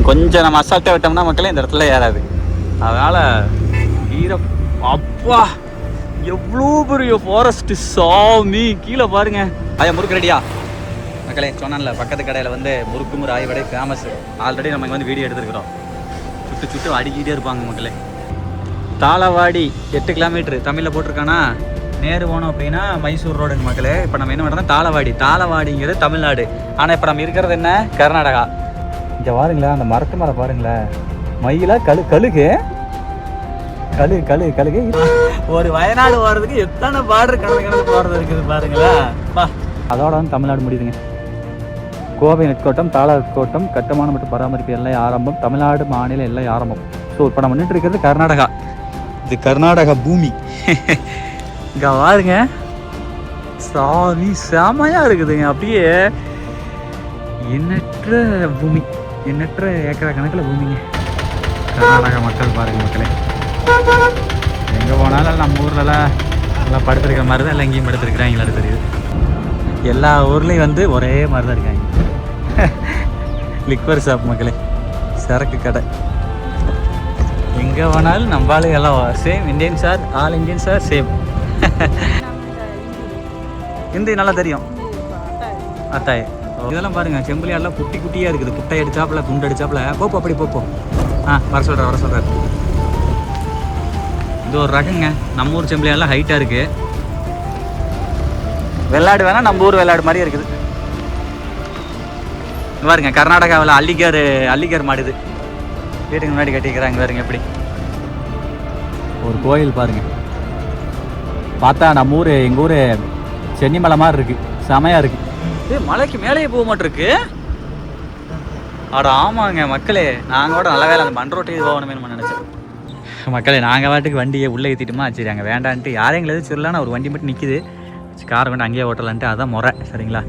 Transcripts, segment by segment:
கொஞ்சம் நம்ம அசால்ட்டாக விட்டோம்னா மக்களே இந்த இடத்துல ஏறாது. அதனால் அப்பா எவ்வளோ பெரிய ஃபாரஸ்ட்டு சாமி. கீழே பாருங்க. ஐயா முறுக்கு ரெடியா மக்களே? சொன்னான்ல பக்கத்து கடையில் வந்து முறுக்கு ஆய்வடை ஃபேமஸ். ஆல்ரெடி நம்ம இங்கே வந்து வீடியோ எடுத்துருக்குறோம். சுட்டு அடிக்கிட்டே இருப்பாங்க மக்களே. தாளவாடி 8 கிலோமீட்ரு தமிழில் போட்டிருக்கானா. நேரு போனோம் அப்படின்னா மைசூர் ரோடுங்க மக்களே. இப்போ நம்ம என்ன பண்ணுறோம், தாளவாடிங்கிறது தமிழ்நாடு. ஆனால் இப்போ நம்ம இருக்கிறது என்ன, கர்நாடகா. இங்கே பாருங்களேன், அந்த மரத்து மேலே பாருங்களேன், மயிலா கழுகு ஒரு வயநாடு போகிறதுக்கு எத்தனை பார்டர் கணக்கு போகிறது இருக்குது பாருங்களேன். அதோட வந்து தமிழ்நாடு முடியுதுங்க. கோவை நெற்கோட்டம், தாளக்கோட்டம், கட்டுமானம் மற்றும் பராமரிப்பு எல்லை ஆரம்பம், தமிழ்நாடு மாநில எல்லை ஆரம்பம். ஸோ இப்போ நம்ம நின்று இருக்கிறது கர்நாடகா. இது கர்நாடகா பூமி. இங்கே பாருங்க சாமி, செமையாக இருக்குதுங்க. அப்படியே எண்ணற்ற பூமி, எண்ணற்ற ஏக்கரா கணக்கில் பூமிங்க. கர்நாடகா மக்கள் பாருங்க மக்களே. எங்கே போனாலும் நம்ம ஊர்லலாம் எல்லாம் படுத்துருக்கிற மாதிரி தான், இல்லை எங்கேயும் படுத்துருக்குறாங்களா தெரியுது. எல்லா ஊர்லேயும் வந்து ஒரே மாதிரி தான் இருக்காங்க. லிக்வர் ஷாப் மக்களே, சரக்கு கடை. எங்கே போனாலும் நம்மளால எல்லாம் same Indian sir, all Indian sir same. Hindi நல்லா தெரியும். அத்தாய் இதெல்லாம் பாருங்கள், செம்பிலியாரெலாம் குட்டி குட்டியாக இருக்குது. குட்டை அடிச்சாப்புல, குண்டு அடிச்சாப்புல. போப்போ அப்படி போப்போம். வர சொல்கிறார். இது ஒரு ரகங்க. நம்ம ஊர் செம்பிலியாரெலாம் ஹைட்டாக இருக்குது. வெள்ளாடு வேணால் நம்ம ஊர் வெள்ளாடு மாதிரியே இருக்குது. பாருங்க கர்நாடகாவில் அல்லிகர் மாடுது. வீட்டுக்கு முன்னாடி கட்டிக்கிறாங்க பாருங்க. எப்படி ஒரு கோயில் பாருங்க. பார்த்தா நம்ம ஊர், எங்கள் ஊர் சென்னிமலை மாதிரி இருக்குது. செமையாக இருக்குது. மலைக்கு மேலேயே போக மாட்டிருக்கு. அட ஆமாங்க மக்களே, நாங்கள் கூட நல்ல வேலை அந்த மண்ரோட்டி போகணுமேனு நினச்சேன். மக்களே நாங்கள் வாட்டுக்கு வண்டியை உள்ளே ஏற்றிட்டுமா, சரி அங்கே வேண்டான்ட்டு யாரையும் எங்களை எதுவும் சொல்லலான்னு ஒரு வண்டி மட்டும் நிற்கிது. காரை கொண்டு அங்கேயே ஓட்டலான்ட்டு, அதான் முறை சரிங்களா.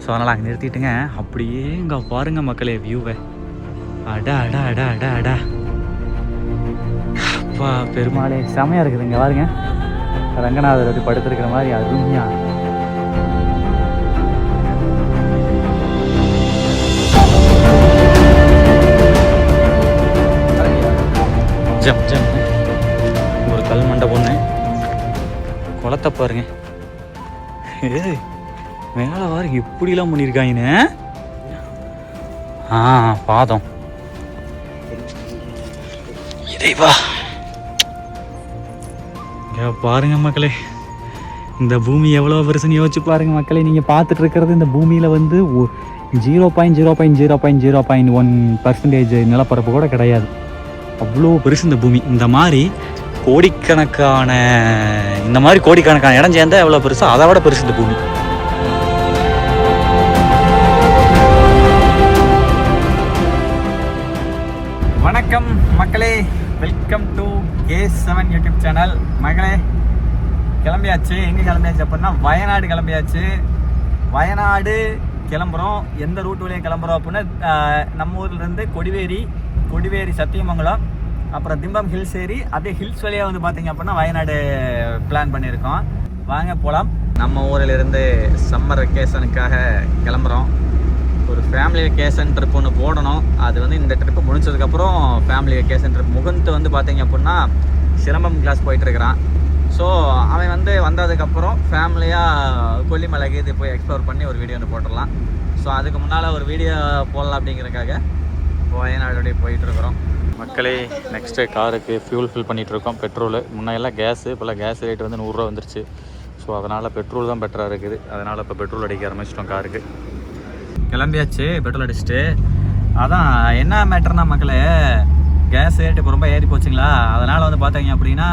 ஸோ அதனால் அங்கே நிறுத்திட்டுங்க. அப்படியே இங்கே பாருங்கள் மக்களே வியூவை. அடா அப்பா பெருமாளே, செமையாக இருக்குது. இங்கே பாருங்க ரங்கநாதர் அப்படி படுத்துருக்கிற மாதிரி அருமையா. ஜம் ஒரு கல் மண்டை பொண்ணு குளத்தை பாருங்க. மேலே பாருங்க இப்படிலாம் பண்ணியிருக்காங்கன்னு. பாதம் இறைவா. பாருங்க மக்களே, இந்த பூமி எவ்வளோ பெருசுன்னு யோசிச்சு பாருங்க மக்களே. நீங்கள் பார்த்துட்டு இருக்கிறது இந்த பூமியில் வந்து 0.0.0.0.1% நிலப்பரப்பு கூட கிடையாது. அவ்வளோ பெருசு இந்த பூமி. இந்த மாதிரி கோடிக்கணக்கான இடம் சேர்ந்தா எவ்வளோ பெருசோ அதை விட பெருசு இந்த பூமி. வணக்கம் மக்களே, welcome to K7 YouTube channel. மக்களே கிளம்பியாச்சு. எங்கே கிளம்பியாச்சு அப்படின்னா வயநாடு கிளம்பியாச்சு. வயநாடு கிளம்புறோம். எந்த ரூட் வழியாக கிளம்புறோம் அப்படின்னா நம்ம ஊர்லேருந்து கொடிவேரி சத்தியமங்கலம், அப்புறம் திம்பம் ஹில்ஸ் ஏறி அப்படியே ஹில்ஸ் வழியாக வந்து பார்த்தீங்க அப்படின்னா வயநாடு பிளான் பண்ணியிருக்கோம். வாங்க போகலாம். நம்ம ஊரிலிருந்து சம்மர் வெக்கேஷனுக்காக கிளம்புறோம். ஒரு ஃபேமிலி வெக்கேஷன் ட்ரிப் ஒன்று போடணும். அது வந்து இந்த ட்ரிப்பு முடிச்சதுக்கப்புறம் ஃபேமிலி வெக்கேஷன் ட்ரிப். முகுந்த் வந்து பார்த்தீங்க அப்படின்னா சிலம்பம் கிளாஸ் போயிட்டுருக்கிறான். ஸோ அவன் வந்து வந்ததுக்கப்புறம் ஃபேமிலியாக கொல்லிமலைக்கு இது போய் எக்ஸ்ப்ளோர் பண்ணி ஒரு வீடியோ ஒன்று போட்டுடலாம். ஸோ அதுக்கு முன்னால் ஒரு வீடியோ போடலாம் அப்படிங்கிறதுக்காக வயநாடு போயிட்டுருக்குறோம். மக்களே நெக்ஸ்ட்டு காருக்கு ஃபியூல் ஃபில் பண்ணிகிட்ருக்கோம். பெட்ரோலு முன்னையெல்லாம் கேஸு, இப்போல்லாம் கேஸ் ரேட் வந்து 100 ரூபா வந்துருச்சு. ஸோ அதனால் பெட்ரோல் தான் பெட்டராக இருக்குது. அதனால் இப்போ பெட்ரோல் அடிக்க ஆரம்பிச்சிட்டோம் காருக்கு. கிளம்பியாச்சு பெட்ரோல் அடிச்சுட்டு. அதான் என்ன மேட்டர்னா மக்களே, கேஸ் ரேட்டு இப்போ ரொம்ப ஏறி போச்சுங்களா. அதனால் வந்து பார்த்தீங்க அப்படின்னா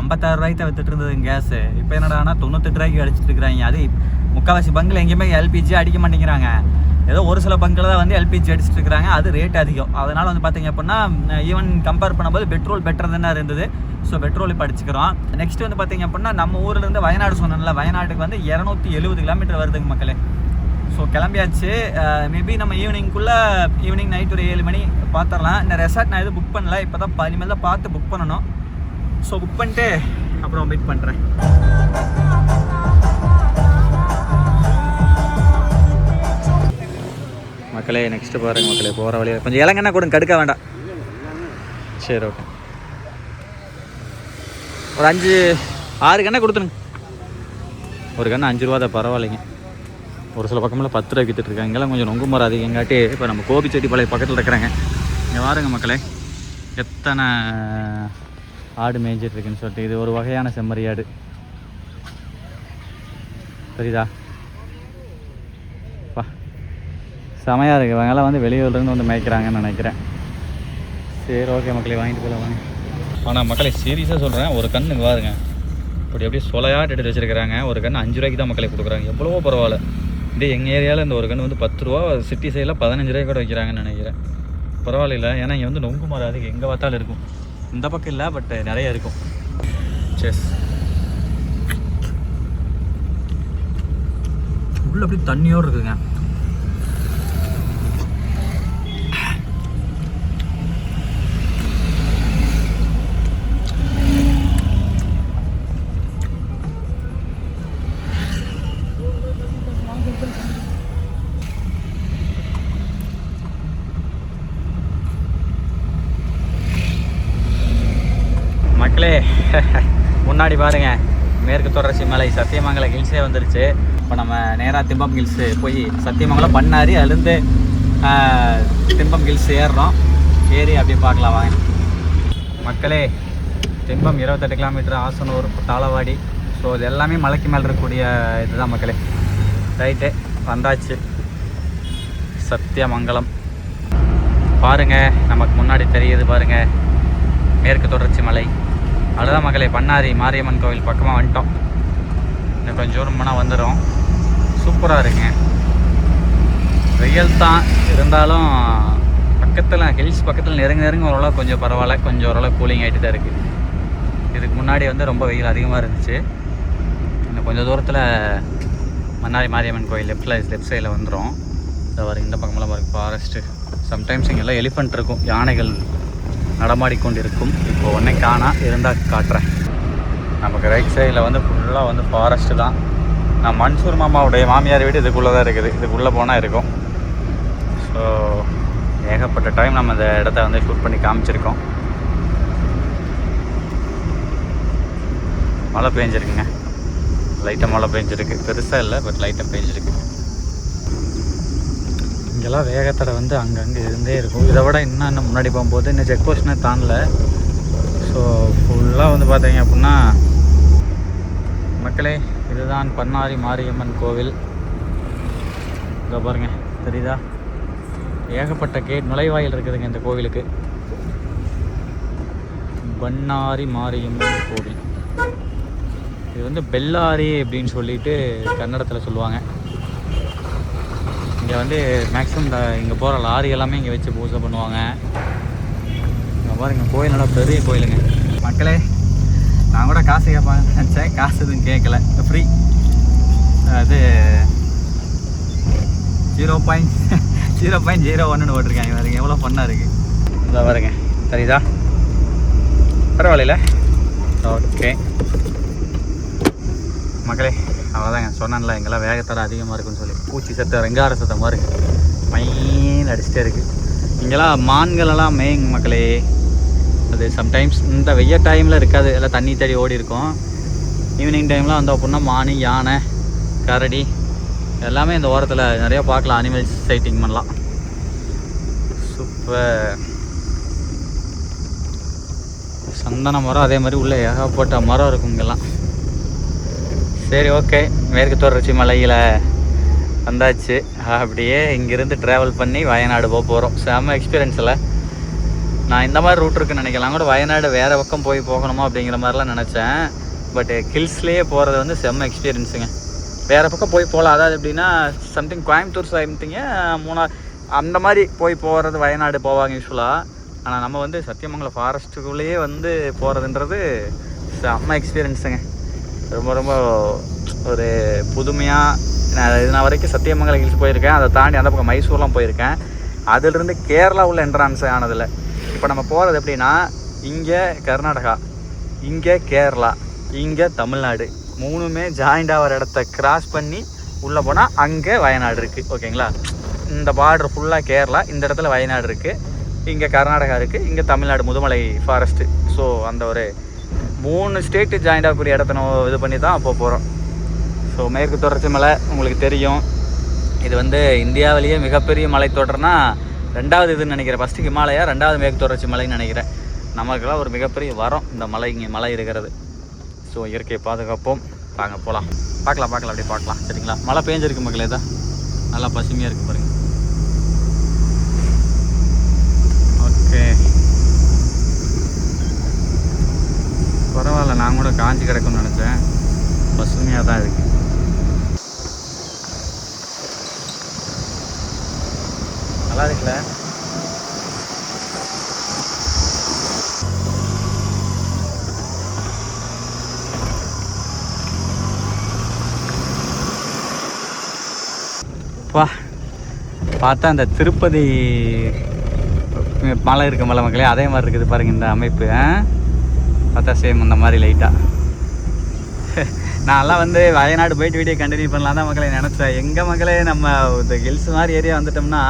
56 ரூபாய்க்கு தான் வித்துட்டு இருந்தது கேஸு. இப்போ என்னடானா 98 ரூபாய்க்கு அடிச்சுட்டு இருக்கிறாங்க. அது முக்கால்வாசி பங்கில் எங்கேயுமே எல்பிஜி அடிக்க மாட்டேங்கிறாங்க. ஏதோ ஒரு சில பங்கில் தான் வந்து எல்பிஜி அடிச்சுட்டு இருக்கிறாங்க. அது ரேட் அதிகம். அதனால் வந்து பார்த்தீங்க அப்படின்னா ஈவன் கம்பேர் பண்ணும்போது பெட்ரோல் பெட்டர் தானே இருந்தது. ஸோ பெட்ரோல் இப்போ அடிச்சுக்கிறோம். நெக்ஸ்ட் வந்து பார்த்தீங்க அப்படின்னா நம்ம ஊர்லேருந்து வயநாடு சொன்னோம்ல, வயநாட்டுக்கு வந்து 270 கிலோமீட்டர் வருதுங்க மக்களே. ஸோ கிளம்பியாச்சு. மேபி நம்ம ஈவினிங் நைட் ஒரு 7 மணி பார்த்துடலாம். இந்த ரெசார்ட் நான் எதுவும் புக் பண்ணல. இப்போ தான் இனிமேல் தான் பார்த்து புக் பண்ணணும். ஸோ புக் பண்ணிட்டு அப்புறம் வெயிட் பண்ணுறேன். மக்களே நெக்ஸ்ட்டு பாருங்கள் மக்களே, போகிற வழியில் கொஞ்சம் இலங்கண்ணா கொடுங்க, கடுக்க வேண்டாம். சரி ஓகே, ஒரு 5-6 கண்ணை கொடுத்துருங்க. ஒரு கண்ணு 5 ரூபா தான், பரவாயில்லைங்க. ஒரு சில பக்கமெல்லாம் 10 ரூபாய்க்கு விற்றுட்ருக்காங்க. இங்கெல்லாம் கொஞ்சம் நொங்கு மரம் அதிகங்காட்டி இப்போ நம்ம கோபிச்செட்டிப்பாளையம் பக்கத்தில் இருக்கிறாங்க. இங்கே பாருங்க மக்களே, எத்தனை ஆடு மேய்ஞ்சிட்ருக்குன்னு சொல்லிட்டு. இது ஒரு வகையான செம்மறியாடு, சரிதா? பா செமையாக இருக்குது. இவங்கெல்லாம் வந்து வெளியூர்லேருந்து வந்து மேய்க்கிறாங்கன்னு நினைக்கிறேன். சரி ஓகே மக்களே, வாங்கிட்டு போகலாம் வாங்க. ஆனால் மக்களே சீரியஸாக சொல்கிறேன், ஒரு கண்ணுக்கு பாருங்க இப்படி அப்படியே சொலையாட்டு எடுத்து வச்சுருக்கிறாங்க. ஒரு கன்று 5 ரூபாய்க்கு தான் மக்களே கொடுக்குறாங்க. எவ்வளவோ பரவாயில்ல. இதே எங்கள் ஏரியாவில் இந்த ஒரு கன்று வந்து 10 ரூபா, சிட்டி சைடில் 15 ரூபாய்க்கு கூட வைக்கிறாங்கன்னு நினைக்கிறேன். பரவாயில்ல, ஏன்னா இங்கே வந்து நொங்கு மரம் அதுக்கு எங்கே பார்த்தாலும் இருக்கும். இந்த பக்கம் இல்லை, பட் நிறைய இருக்கும். செஸ் உள்ள அப்படி தண்ணியோடு இருக்குங்க. மக்களே முன்னாடி பாருங்க, மேற்கு தொடர்ச்சி மலை சத்தியமங்கலம் ஹில்ஸே வந்துருச்சு. இப்போ நம்ம நேராக திம்பம் ஹில்ஸு போய் சத்தியமங்கலம் பண்ணாரி, அதுலேருந்து திம்பம் ஹில்ஸ் ஏறுறோம். ஏறி அப்படியே பார்க்கலாம் வாங்க மக்களே. திம்பம் 28 கிலோமீட்டர், ஆசனூர், தாளவாடி. ஸோ இது எல்லாமே மலைக்கு மேலே இருக்கக்கூடிய இதுதான் மக்களே. ரைட்டு வந்தாச்சு சத்தியமங்கலம். பாருங்கள் நமக்கு முன்னாடி தெரியுது பாருங்கள், மேற்கு தொடர்ச்சி மலை. அதுதான் மக்களே, பண்ணாரி மாரியம்மன் கோவில் பக்கமாக வந்துட்டோம். இன்னும் கொஞ்சம் தூரம் போனால் வந்துடும். சூப்பராக இருக்குங்க. வெயில் தான் இருந்தாலும் பக்கத்தில் ஹில்ஸ் பக்கத்தில் நெருங்க ஓரளவு கொஞ்சம் பரவாயில்ல, கொஞ்சம் ஓரளவு கூலிங் ஆகிட்டு தான் இருக்குது. இதுக்கு முன்னாடி வந்து ரொம்ப வெயில் அதிகமாக இருந்துச்சு. இன்னும் கொஞ்சம் தூரத்தில் பண்ணாரி மாரியம்மன் கோயில் லெஃப்ட் சைடில் வந்துடும். இந்த வரும் இந்த பக்கமெல்லாம் பாருங்க ஃபாரஸ்ட்டு. சம்டைம்ஸ் இங்கெல்லாம் எலிஃபண்ட் இருக்கும், யானைகள் நடமாடிக்கொண்டிருக்கும். இப்போ ஒன்றே காணா, இருந்தால் காட்டுறேன். நமக்கு ரைட் சைடில் வந்து ஃபுல்லாக வந்து ஃபாரஸ்ட்டு தான். நான் மன்சூர் மாமாவுடைய மாமியார் வீடு இதுக்குள்ளே தான் இருக்குது. இதுக்குள்ளே போனால் இருக்கும். ஸோ ஏகப்பட்ட டைம் நம்ம இந்த இடத்த வந்து ஷூட் பண்ணி காமிச்சிருக்கோம். மழை பெஞ்சிருக்குங்க, லைட்டாக மழை பெஞ்சிருக்கு. பெருசாக இல்லை, பட் லைட்டாக பெஞ்சிருக்கு. இங்கெல்லாம் வேகத்தடை வந்து அங்கங்கே இருந்தே இருக்கும். இதை விட இன்னும் முன்னாடி போகும்போது இன்னும் செக் போஸ்ட்னே தாண்டல. ஸோ ஃபுல்லாக வந்து பார்த்தீங்க அப்படின்னா மக்களே, இதுதான் பண்ணாரி மாரியம்மன் கோவில். இதை பாருங்க, தெரியுதா? ஏகப்பட்ட கேட், நுழைவாயில் இருக்குதுங்க இந்த கோவிலுக்கு. பண்ணாரி மாரியம்மன் கோவில். இது வந்து பெல்லாரி அப்படின்னு சொல்லிட்டு கன்னடத்தில் சொல்லுவாங்க. இங்கே வந்து மேக்ஸிமம் இங்கே போகிற லாரி எல்லாமே இங்கே வச்சு பூஜை பண்ணுவாங்க. இங்கே பாருங்க, கோயில் நல்லா பெரிய கோயிலுங்க மக்களே. நான் கூட காசு கேட்பாங்க நினச்சேன், காசு எதுவும் கேட்கல, ஃப்ரீ. அது 0.01 ஓட்டிருக்காங்க. பாருங்க எவ்வளோ ஃபன்னாக இருக்குது. இதை பாருங்க, சரிதா? பரவாயில்ல. ஓகே மக்களே, அவ்வளோதாங்க. சொன்னேன்ல எங்கெல்லாம் வேகத்தடை அதிகமாக இருக்குன்னு சொல்லி. பூச்சி சத்தம், ரெங்கார சத்தம் மாதிரி மைன் அடிச்சுட்டே இருக்குது. இங்கெல்லாம் மான்களெல்லாம் மேய்ங்க மக்களே. அது சம்டைம்ஸ் இந்த வெய்ய டைமில் இருக்காது, எல்லாம் தண்ணி தேடி ஓடி இருக்கும். ஈவினிங் டைம்லாம் வந்தோம் அப்படின்னா மான், யானை, கரடி எல்லாமே இந்த ஓரத்தில் நிறையா பார்க்கலாம். அனிமல்ஸ் சைட்டிங் பண்ணலாம். சூப்பர். சந்தன மரம் அதே மாதிரி உள்ள ஏகப்பட்ட மரம் இருக்கும் இங்கெல்லாம். சரி ஓகே, மேற்கு தொடர்ச்சி மலையில் வந்தாச்சு. அப்படியே இங்கேருந்து ட்ராவல் பண்ணி வயநாடு போக போகிறோம். செம்ம எக்ஸ்பீரியன்ஸில். நான் இந்த மாதிரி ரூட் இருக்குன்னு நினைக்கலாம் கூட, வயநாடு வேறு பக்கம் போகணுமா அப்படிங்கிற மாதிரிலாம் நினச்சேன். பட் ஹில்ஸ்லேயே போகிறது வந்து செம்ம எக்ஸ்பீரியன்ஸுங்க. வேறு பக்கம் போகலாம். அதாவது எப்படின்னா சம்திங் கோயம்புத்தூர் சம்திங்க மூணார் அந்த மாதிரி போகிறது வயநாடு போவாங்க யூஸ்வலாக. ஆனால் நம்ம வந்து சத்தியமங்கலம் ஃபாரஸ்ட்டுக்குள்ளேயே வந்து போகிறதுன்றது செம்ம எக்ஸ்பீரியன்ஸுங்க. ரொம்ப ரொம்ப ஒரு புதுமையாக. நான் வரைக்கும் சத்தியமங்கலம் ஹில்ஸ் போயிருக்கேன், அதை தாண்டி அந்த பக்கம் மைசூர்லாம் போயிருக்கேன். அதிலிருந்து கேரளா உள்ள என்ட்ரான்ஸ் ஆனதில்லை. இப்போ நம்ம போகிறது எப்படின்னா, இங்கே கர்நாடகா, இங்கே கேரளா, இங்கே தமிழ்நாடு, மூணுமே ஜாயிண்ட் ஆகிற இடத்த கிராஸ் பண்ணி உள்ளே போனால் அங்கே வயநாடு இருக்குது. ஓகேங்களா? இந்த பார்டர் ஃபுல்லாக கேரளா, இந்த இடத்துல வயநாடு இருக்குது, இங்கே கர்நாடகா இருக்குது, இங்கே தமிழ்நாடு முதுமலை ஃபாரஸ்ட்டு. ஸோ அந்த ஒரு 3 ஸ்டேட்டு ஜாயிண்ட் ஆகக்கூடிய இடத்த நம்ம இது பண்ணி தான் அப்போ போகிறோம். ஸோ மேற்கு தொடர்ச்சி மலை உங்களுக்கு தெரியும், இது வந்து இந்தியாவிலேயே மிகப்பெரிய மலைத்தொடர்னா 2வது இதுன்னு நினைக்கிறேன். ஃபஸ்ட்டு ஹிமாலயா, 2வது மேற்கு தொடர்ச்சி மலைன்னு நினைக்கிறேன். நமக்கெல்லாம் ஒரு மிகப்பெரிய வரம் இந்த மலை, இங்கே மலை இருக்கிறது. ஸோ இயற்கையை பாதுகாப்போம். வாங்க போகலாம், பார்க்கலாம் அப்படியே பார்க்கலாம். சரிங்களா? மழை பெஞ்சிருக்கு மக்களே, தான் நல்லா பசுமையாக இருக்குது பாருங்கள். ஓகே, பரவாயில்ல, நான் கூட காஞ்சி கிடக்கும்னு நினச்சேன், பசுமையாக தான் இருக்குது. நல்லா இருக்குல்ல? வா, பார்த்தா அந்த திருப்பதி மலை இருக்க மலை மக்களே, அதே மாதிரி இருக்குது பாருங்கள் இந்த அமைப்பு. பார்த்தா சேம் அந்த மாதிரி லைட்டாக. நான்லாம் வந்து வயநாடு போயிட்டு வீடியோ கண்டினியூ பண்ணலாம் தான் மக்களே நினச்சேன். எங்கள் மக்களே நம்ம இந்த ஹில்ஸ் மாதிரி ஏரியா வந்துட்டோம்னா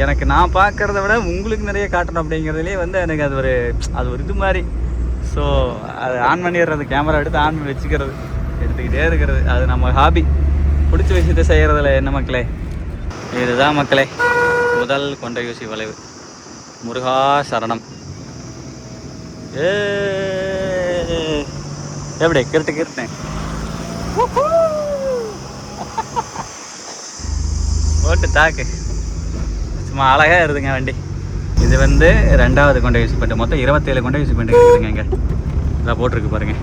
எனக்கு நான் பார்க்குறத விட உங்களுக்கு நிறைய காட்டணும் அப்படிங்கிறதுலே வந்து எனக்கு அது ஒரு இது மாதிரி. ஸோ அது ஆன் பண்ணிடுறது, கேமரா எடுத்து ஆன் பண்ணி வச்சுக்கிறது, எடுத்துக்கிட்டே இருக்கிறது, அது நம்ம ஹாபி. பிடிச்ச விஷயத்தை செய்கிறதுல என்ன மக்களே. இதுதான் மக்களே முதல் கொண்டையூசி வளைவு. முருகா சரணம். எப்படி கிருட்டேன் ஓட்டு தாக்கு, சும்மா அழகாக இருதுங்க வண்டி. இது வந்து 2வது கொண்டையூசி பாயிண்ட். மொத்தம் 27 கொண்டையூசி பாயிண்ட் இருக்குதுங்க. இங்கே இதான் போட்டிருக்கு பாருங்க.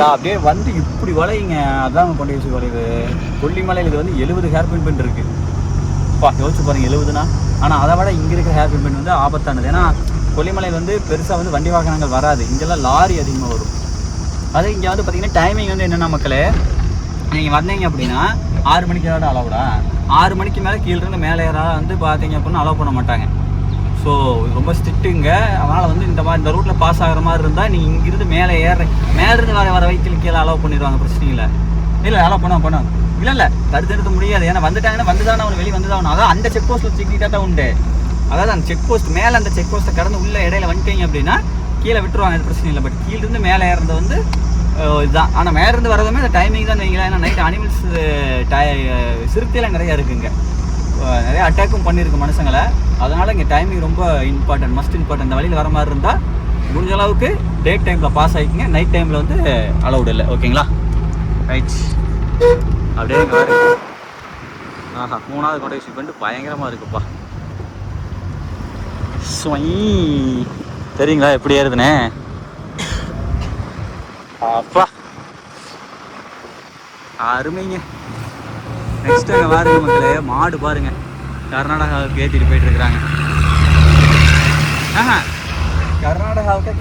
அப்படியே வந்து இப்படி வளையுங்க, அதான் கொண்டையூசி வளைவு. கொல்லிமலையில் இது வந்து 70 ஹேர்பின் பெண்ட் இருக்குது. யோசிச்சு பாருங்கள் 70னா. ஆனால் அதை விட இங்கே இருக்கிற ஹேர்பின் பெண்ட் வந்து ஆபத்தானது. ஏன்னா கொல்லிமலையில் வந்து பெருசாக வந்து வண்டி வாகனங்கள் வராது, இங்கெல்லாம் லாரி அதிகமாக வரும். அது இங்கே வந்து பார்த்திங்கன்னா டைமிங் வந்து என்னென்ன மக்களே, நீங்கள் வந்தீங்க அப்படின்னா 6 மணிக்கு ஏதாவது அலோடா, 6 மணிக்கு மேலே கீழேருந்து மேலே ஏதாவது வந்து பார்த்தீங்க அப்படின்னா அலோவ் பண்ண மாட்டாங்க. ஸோ ரொம்ப ஸ்ட்ரிக்ட்டுங்க. அதனால் வந்து இந்த ரூட்டில் பாஸ் ஆகிற மாதிரி இருந்தால் நீங்கள் இங்கிருந்து மேலேருந்து வர வெஹிக்கிள் கீழே அலோவ் பண்ணிடுவாங்க. பிரச்சனை இல்லை அலோவ் பண்ணுவோம். இல்லை தடுத்து முடியாது. ஏன்னா வந்துட்டாங்கன்னா வந்து தானே அவன் வெளியே வந்து தான். அதாவது அந்த செக் போஸ்ட்டில் சிக்கிட்டா தான் உண்டு. அதாவது அந்த செக் போஸ்ட் மேலே, அந்த செக் போஸ்ட்டை கடந்து உள்ள இடையில வந்துட்டீங்க அப்படின்னா கீழே விட்டுருவாங்க, அது பிரச்சனை இல்லை. பட் கீழேருந்து மேலே ஏறது வந்து இதுதான். ஆனால் மேலேருந்து வரதுமே அந்த டைமிங் தான் வைங்களா. ஏன்னா நைட் அனிமல்ஸ் சிறுத்தையெல்லாம் நிறையா இருக்குங்க, நிறைய அட்டாக்கும் பண்ணியிருக்கு மனுஷங்களை. அதனால் இங்கே டைமிங் ரொம்ப இம்பார்ட்டன்ட், மஸ்ட் இம்பார்ட்டன்ட். இந்த வழியில் வர மாதிரி இருந்தால் முடிஞ்ச அளவுக்கு டே டைமில் பாஸ் ஆகிக்குங்க, நைட் டைமில் வந்து அலௌடு இல்லை. ஓகேங்களா? ரைட். அப்படியே இங்கே வர ஆஹா 3வது கொண்டையூசி பாயிண்ட் பயங்கரமாக இருக்குப்பா. தெரியுங்களா எப்படி ஏறுதுனே? அப்பா அருமைங்க. நெக்ஸ்ட் அங்கே பாருங்க மக்களே, மாடு பாருங்க, கர்நாடகாவுக்கு ஏற்றிட்டு போயிட்டு இருக்கிறாங்க. கர்நாடகாவுக்கு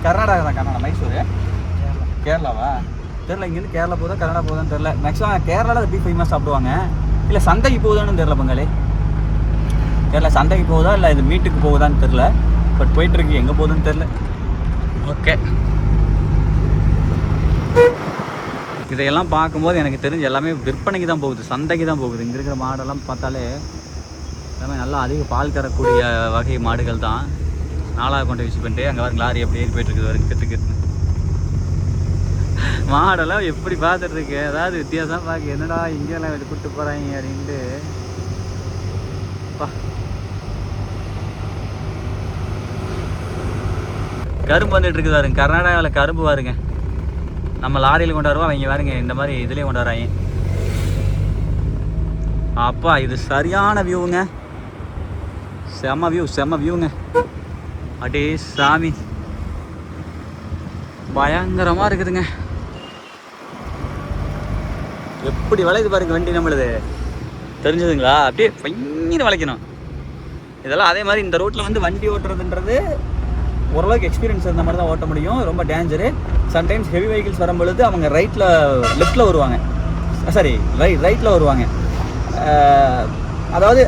கர்நாடகா தான். மைசூர் கேரளாவா தெரில. இங்கேருந்து கேரளா போதா கர்நாடகா போதான்னு தெரில. மேக்ஸிமம் கேரளாவில் பீஃப் ஃபேமஸ் சாப்பிடுவாங்க. இல்லை சந்தைக்கு போகுதான்னு தெரில பங்காளி. கேரளா சந்தைக்கு போகுதா இல்லை இது மீட்டுக்கு போகுதான்னு தெரில. பட் போயிட்டுருக்கு, எங்கே போகுதுன்னு தெரில. ஓகே, இதையெல்லாம் பார்க்கும்போது எனக்கு தெரிஞ்சு எல்லாமே விற்பனைக்கு தான் போகுது, சந்தைக்கு தான் போகுது. இங்கே இருக்கிற மாடெல்லாம் பார்த்தாலே எல்லாமே நல்லா அதிக பால் தரக்கூடிய வகை மாடுகள் தான். 4வது கொண்டையூசி பாயிண்ட். அங்கே வர லாரி எப்படி ஏறி போயிட்டுருக்குது வரைக்கும் கற்றுக்கு மாடெல்லாம் எப்படி பார்த்துட்ருக்கு. அதாவது வித்தியாசம் பார்க்க, என்னடா இங்கெல்லாம் இது கூப்பிட்டு போகிறாங்க அப்படின்ட்டு. கரும்பு வந்துட்டு இருக்குது பாருங்க, கர்நாடகாவில் கரும்பு பாருங்க. நம்ம லாரியில் கொண்டாடுவோம், அவங்க பாருங்க இந்த மாதிரி இதுலேயே கொண்டாடுறாங்க. அப்பா இது சரியான வியூங்க, செம்ம வியூங்க. அடே சாமி, பயங்கரமாக இருக்குதுங்க. எப்படி வளையுது பாருங்க வண்டி நம்மளுது, தெரிஞ்சதுங்களா? அப்படியே பயங்கர வளைக்கணும். இதெல்லாம் அதே மாதிரி இந்த ரோட்டில் வந்து வண்டி ஓட்டுறதுன்றது ஓரளவுக்கு எக்ஸ்பீரியன்ஸ் இருந்த மாதிரி தான் ஓட்ட முடியும். ரொம்ப டேஞ்சரு. சம்டைம்ஸ் ஹெவி வெஹிக்கிள்ஸ் வரும்பொழுது அவங்க லெஃப்ட்டில் வருவாங்க, சாரி ரைட்டில் வருவாங்க. அதாவது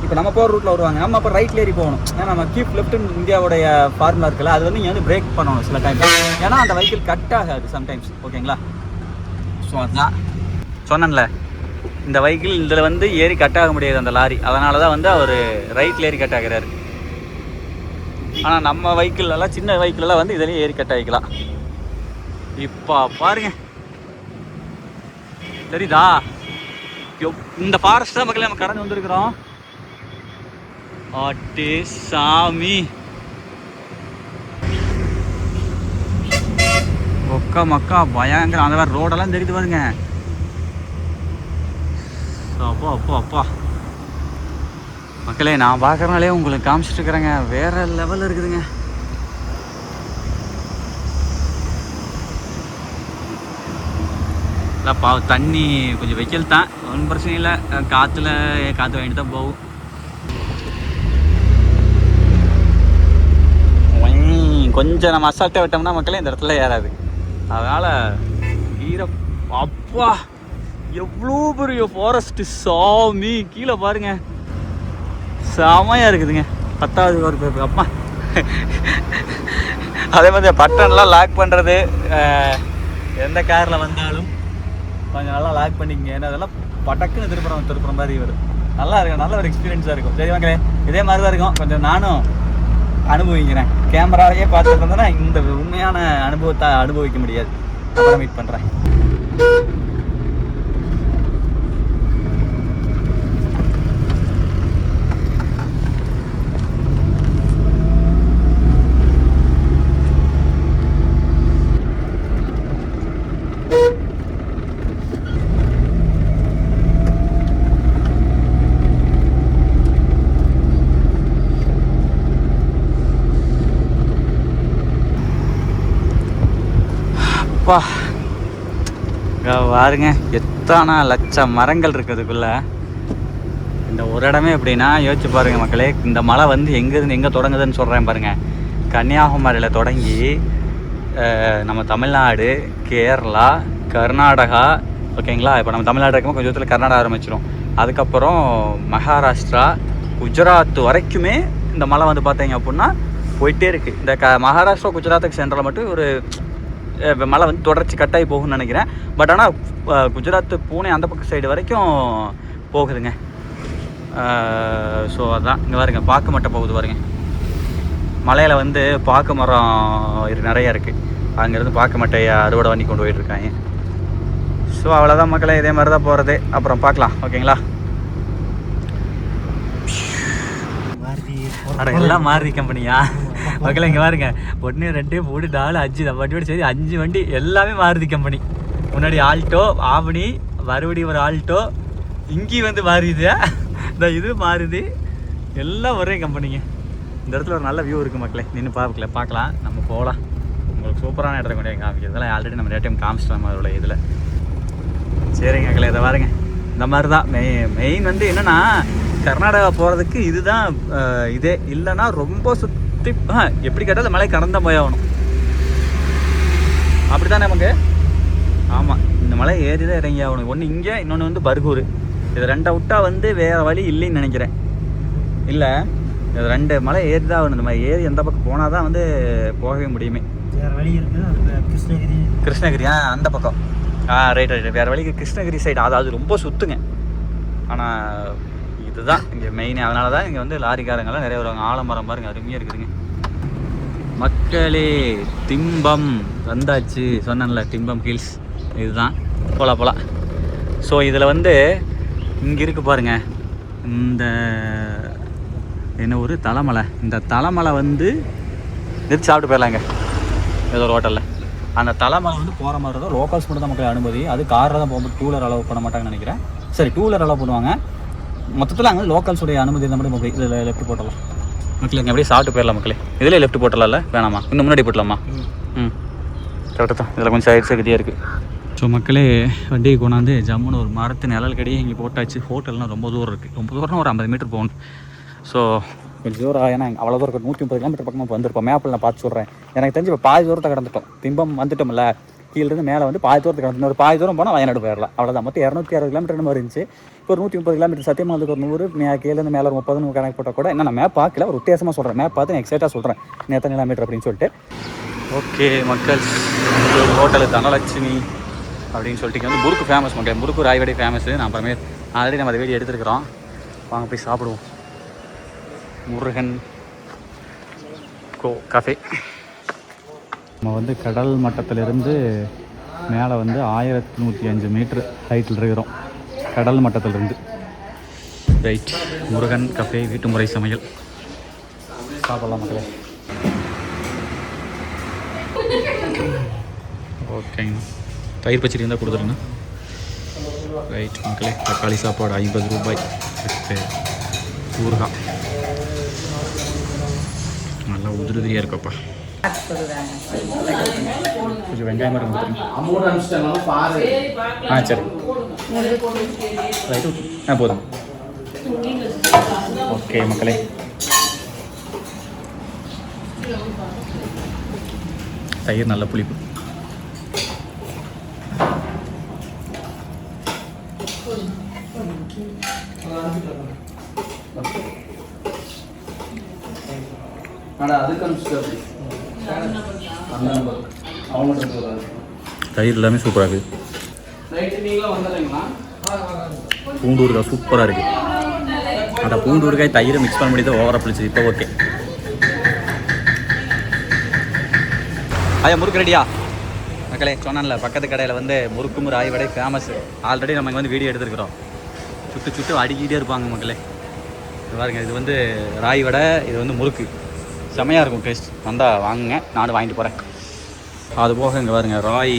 இப்போ நம்ம போகிற ரூட்டில் வருவாங்க, நம்ம அப்போ ரைட்டில் ஏறி போகணும். ஏன்னா நம்ம கீப் லெஃப்ட்னு இந்தியாவுடைய ஃபார்முலா இருக்குல்ல, அது வந்து இங்கே வந்து பிரேக் பண்ணணும் சில டைம். ஏன்னா அந்த வெஹிக்கிள் கட் ஆகாது சம்டைம்ஸ். ஓகேங்களா? ஸோ அதுதான் சொன்னேன்ல இந்த வெஹிக்கிள் இதில் வந்து ஏறி கட் ஆக முடியாது அந்த லாரி, அதனால தான் வந்து அவர் ரைட்டில் ஏறி கட் ஆகிறாரு. ஆனால் நம்ம வெஹிக்கிள்லாம் சின்ன வெஹிக்கிளெல்லாம் வந்து இதிலே ஏறி கட் ஆகிக்கலாம். இப்போ பாருங்க தெரியுதா, இந்த ஃபாரஸ்ட் தான் மக்களே நம்ம கடந்து வந்திருக்கிறோம். ஆட்டே சாமி, ஒக்கா மக்கா பயங்கர. அந்த மாதிரி ரோடெல்லாம் தெரியுது பாருங்க. அப்பா அப்பா அப்பா மக்களே, நான் பார்க்குறனாலே உங்களுக்கு காமிச்சிட்டு இருக்கிறேங்க, வேற லெவலில் இருக்குதுங்க. இல்லைப்பா தண்ணி கொஞ்சம் வெயில் தான், ஒன்றும் பிரச்சனை இல்லை. காற்று வாங்கிட்டு தான் போகும். கொஞ்சம் நம்ம அசால்ட்டாக விட்டோம்னா மக்களே இந்த இடத்துல ஏறாது. அதனால் அப்பா எவ்வளோ பெரிய ஃபாரஸ்ட்டு சாமி, கீழே பாருங்க செமையாக இருக்குதுங்க. 10வது ஒரு அப்பா அதே மாதிரி பட்டன்லாம் லாக் பண்ணுறது, எந்த காரில் வந்தாலும் கொஞ்சம் நல்லா லாக் பண்ணிக்கங்க. ஏன்னா அதெல்லாம் பட்டக்குன்னு திருப்புற மாதிரி வரும். நல்லா இருக்கும், நல்ல ஒரு எக்ஸ்பீரியன்ஸாக இருக்கும். சரி மக்களே, இதே மாதிரி தான் இருக்கும். கொஞ்சம் நானும் அனுபவிக்கிறேன். கேமராவையே பார்த்துட்டு இருந்தேன்னா இந்த உண்மையான அனுபவத்தை அனுபவிக்க முடியாது. அப்புறம் மீட் பண்ணுறேன். அப்பா பாருங்க எத்தனை லட்சம் மரங்கள் இருக்குதுக்குள்ள. இந்த ஒரு இடமே எப்படின்னா யோசிச்சு பாருங்க மக்களே, இந்த மலை வந்து எங்கேருந்து எங்கே தொடங்குதுன்னு சொல்கிறேன் பாருங்க. கன்னியாகுமரியில் தொடங்கி நம்ம தமிழ்நாடு, கேரளா, கர்நாடகா, ஓகேங்களா. இப்போ நம்ம தமிழ்நாடு இருக்கும்போது கொஞ்சம் தூரத்தில் கர்நாடகா ஆரம்பிச்சிடும். அதுக்கப்புறம் மகாராஷ்டிரா, குஜராத் வரைக்குமே இந்த மலை வந்து பார்த்தீங்க அப்படின்னா போயிட்டே இருக்குது. இந்த மகாராஷ்டிரா குஜராத்துக்கு சென்ட்ரல் மட்டும் ஒரு மழை வந்து தொடர்ச்சி கட்டாயி போகும்னு நினைக்கிறேன். பட் ஆனால் குஜராத், பூனே அந்த பக்கம் சைடு வரைக்கும் போகுதுங்க. ஸோ அதுதான் இங்கே பாருங்க, பாக்கு மட்டை போகுது பாருங்க. மலையில் வந்து பாக்கு மரம் நிறையா இருக்குது. அங்கேருந்து பாக்கு மட்டையை அறுவடை பண்ணி கொண்டு போயிட்டுருக்காங்க. ஸோ அவ்வளோதான் மக்களே, இதே மாதிரி தான் போகிறது. அப்புறம் பார்க்கலாம், ஓகேங்களா. எல்லாம் மாருதி கம்பெனியா மக்களே? இங்கே பாருங்க, 1 2 3 4 5 வண்டியோடு சரி 5 வண்டி எல்லாமே மாருதி கம்பெனி. முன்னாடி ஆல்டோ, ஆவணி, மறுபடியும் ஒரு ஆல்டோ, இங்கேயும் வந்து மாறுது. இந்த இது மாறுது, எல்லாம் ஒரே கம்பெனிங்க. இந்த இடத்துல ஒரு நல்ல வியூ இருக்குது மக்களே, நின்று பார்க்கலாம். நம்ம போகலாம். உங்களுக்கு சூப்பரான இடத்துல கொண்டு காமிக்கிறதுலாம் ஆல்ரெடி நம்ம நிறைய டைம் காமிச்சிட்டோம் அதோட இதில். சரிங்க மக்களே, இதை பாருங்க. இந்த மாதிரி தான் மெயின் வந்து என்னென்னா, கர்நாடகா போகிறதுக்கு இதுதான் இதே. இல்லைன்னா ரொம்ப சுற்றி எப்படி கேட்டால் மலை கடந்த போயாகணும். அப்படி தானே நமக்கு? ஆமாம், இந்த மலை ஏறி தான் இறங்கி ஆகணும். ஒன்று இங்கே, இன்னொன்று வந்து பர்கூர். இது 2 விட்டா வந்து வேறு வழி இல்லைன்னு நினைக்கிறேன். இல்லை, இது 2 மலை ஏறி தான் ஆகணும். இந்த மாதிரி ஏறி எந்த பக்கம் போனால் தான் வந்து போகவே முடியுமே. வேறு வழி இருக்குது, கிருஷ்ணகிரி அந்த பக்கம். ரைட். வேறு வழிக்கு கிருஷ்ணகிரி சைடு. அது ரொம்ப சுற்றுங்க. ஆனால் இதுதான் இங்கே மெயின். அதனால தான் இங்கே வந்து லாரிக்காரங்கெல்லாம் நிறைய வருவாங்க. ஆலமரம் பாருங்க, அருமையாக இருக்குதுங்க மக்களே. திம்பம் வந்தாச்சு, சொன்னேன்ல, திம்பம் ஹில்ஸ் இதுதான். போகலாம். ஸோ இதில் வந்து இங்கே இருக்குது பாருங்க, இந்த என்ன ஒரு தலைமலை. இந்த தலைமலை வந்து நிறுத்தி சாப்பிட்டு போயிடலாங்க ஏதோ ஒரு ஹோட்டலில். அந்த தலைமலை வந்து போகிற மாதிரி தான் லோக்கல்ஸ் மட்டும் தான் மக்கள் அனுமதி. அது காரில் தான் போகும்போது 2 வீலர் அலோவ் பண்ண மாட்டாங்கன்னு நினைக்கிறேன். சரி, 2 வீலர் அலோவ் பண்ணுவாங்க. மொத்தத்தில் அங்கே லோக்கல்ஸுடைய அனுமதி இருந்தால் மட்டும் மக்கள் இதில் லெஃப்ட் போட்டலாம் மக்களே. இங்கே அப்படியே சாப்பிட்டு போயிடலாம் மக்களே. இதில் லெஃப்ட் போட்டலாம்ல, வேணாமா? இன்னும் முன்னாடி போட்டலாமா? கரெக்டாக தான். இதில் கொஞ்சம் சைடு சகதியாக இருக்குது. ஸோ மக்களே, வண்டியை கொண்டாந்து ஜம்முன்னு ஒரு மரத்து நிழல் கடையே இங்கே போட்டாச்சு. ஹோட்டல்லாம் ரொம்ப தூரம் இருக்குது. ரொம்ப தூரம், ஒரு 50 மீட்டர் போகணும். ஸோ கொஞ்சம் தூரம், ஏன்னா அவ்வளோ தூரம் 130 கிலோமீட்டர் பக்கமாக வந்திருப்போம். மேப்பில் நான் பார்த்து சொல்கிறேன். எனக்கு தெரிஞ்சு இப்போ பாதி தூரத்தை கடந்துட்டோம். திம்பம் வந்துட்டோம்ல, கீழேருந்து மேலே வந்து பாதி தூரத்துக்கு கடந்து ஒரு பாதி தூரம் போனால் வயநாடு போயிடலாம். அவ்வளோதான். மொத்தம் 260 கிலோமீட்டர் மாதிரி இருந்துச்சு. இப்போ ஒரு 130 கிலோமீட்டர். சத்தியமானதுக்கு ஒரு 100, கீழேருந்து மேலே ஒரு 30 கணக்கு போட்டால் கூட என்ன, நான் மேப் பார்க்கல, ஒரு வித்தியாசமாக சொல்கிறேன். மேப் பார்த்து நான் எக்ஸைட்டாக சொல்கிறேன் எத்தனை கிலோமீட்டர் அப்படின்னு சொல்லிட்டு. ஓகே மக்கள், ஹோட்டலு தனலட்சுமி அப்படின்னு சொல்லிட்டு இங்கே வந்து முறுக்கு ஃபேமஸ் மக்களே. முறுக்கு ராய்வடை ஃபேமஸ்ஸு. நான் அப்புறமே ஆல்ரெடி நம்ம அதை வீடியோ எடுத்துருக்குறோம். வாங்க போய் சாப்பிடுவோம். முருகன் கஃபே. நம்ம வந்து கடல் மட்டத்திலிருந்து மேலே வந்து 1105 மீட்ரு ஹைட்டில் இருக்கிறோம் கடல் மட்டத்திலிருந்து. ரைட், முருகன் கஃபே வீட்டு முறை சமையல் சாப்பிடலாம் மக்களே. ஓகேங்க, தயிர் பச்சடி இருந்தால் கொடுத்துருங்க. ரைட் மக்களே, தக்காளி சாப்பாடு 50 ரூபாய் ஊறுகாய். நல்லா உதிரியாக இருக்கப்பா. கொஞ்சம் வெங்காயம் மட்டும் கொடுத்துருங்க. சரி ரைட்டு. போதும். ஓகே மக்களே, தயிர் நல்ல புளிப்பு. தயிர் எல்லாமே சூப்பராக இருக்குது. பூண்டு ஊறுகாய் சூப்பராக இருக்குது. அந்த பூண்டு ஊறுகாய் தயிரை மிக்ஸ் பண்ண முடியாது, ஓவராக பிடிச்சது. இப்போ ஓகே. ஐயா முறுக்கு ரெடியா மக்களே? சொன்னான்ல பக்கத்து கடையில் வந்து முறுக்கும் ராய் வடை ஃபேமஸ். ஆல்ரெடி நம்ம இங்கே வந்து வீடியோ எடுத்துருக்குறோம். சுட்டு சுட்டு அடிக்கிட்டே இருப்பாங்க மக்களே. பாருங்க, இது வந்து ராய் வடை, இது வந்து முறுக்கு. செமையாக இருக்கும் டேஸ்ட். வந்தால் வாங்குங்க, நானும் வாங்கிட்டு போகிறேன். அதுபோக இங்கே பாருங்க, ராய்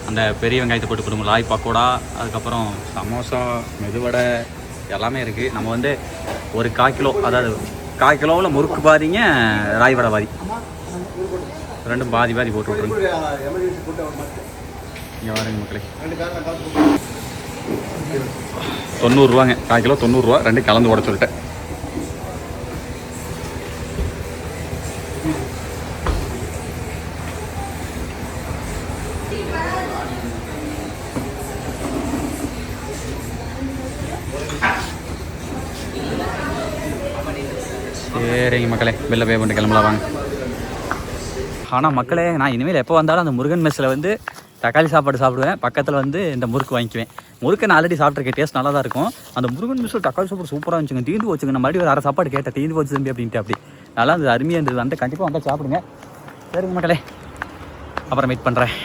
அந்த பெரிய வெங்காயத்தை போட்டு கொடுங்க, ராய் பக்கோடா, அதுக்கப்புறம் சமோசா, மெதுவடை எல்லாமே இருக்குது. நம்ம வந்து ஒரு 1/4 கிலோ, அதாவது 1/4 கிலோவில் முறுக்கு பாதிங்க, ராய் வடை பாதி, ரெண்டும் பாதி பாதி போட்டு விட்ருங்க. இங்கே பாருங்க மக்களே, 90 ரூபாங்க. 1/4 கிலோ 90 ரூபா, ரெண்டும் கலந்து போட சொல்லிட்டேன். சரிங்க மக்களே, வெளில பே பண்ணிட்டு கிளம்பலாம் வாங்க. ஆனால் மக்களே, நான் இனிமேல் எப்போ வந்தாலும் அந்த முருகன் மெஸ்ஸில் வந்து தக்காளி சாப்பாடு சாப்பிடுவேன், பக்கத்தில் வந்து இந்த முறுக்கு வாங்கிக்குவேன். முறுக்கு நான் ஆல்ரெடி சாப்பிட்ருக்கேன், டேஸ்ட் நல்லா தான் இருக்கும். அந்த முருகன் மெஸ்ஸில் தக்காளி சாப்பாடு சூப்பராக இருந்துச்சுங்க. தீந்து வச்சுங்க, நான் மறுபடியும் ஒரு அரை சாப்பாடு கேட்டேன், தீந்து வச்சு தம்பி அப்படின்ட்டு. அப்படி நல்லா இருந்தது, அருமையாக இருந்தது. வந்து கண்டிப்பாக வந்தால் சாப்பிடுங்க. சரிங்க மக்களே, அப்புறம் மீட் பண்ணுறேன்.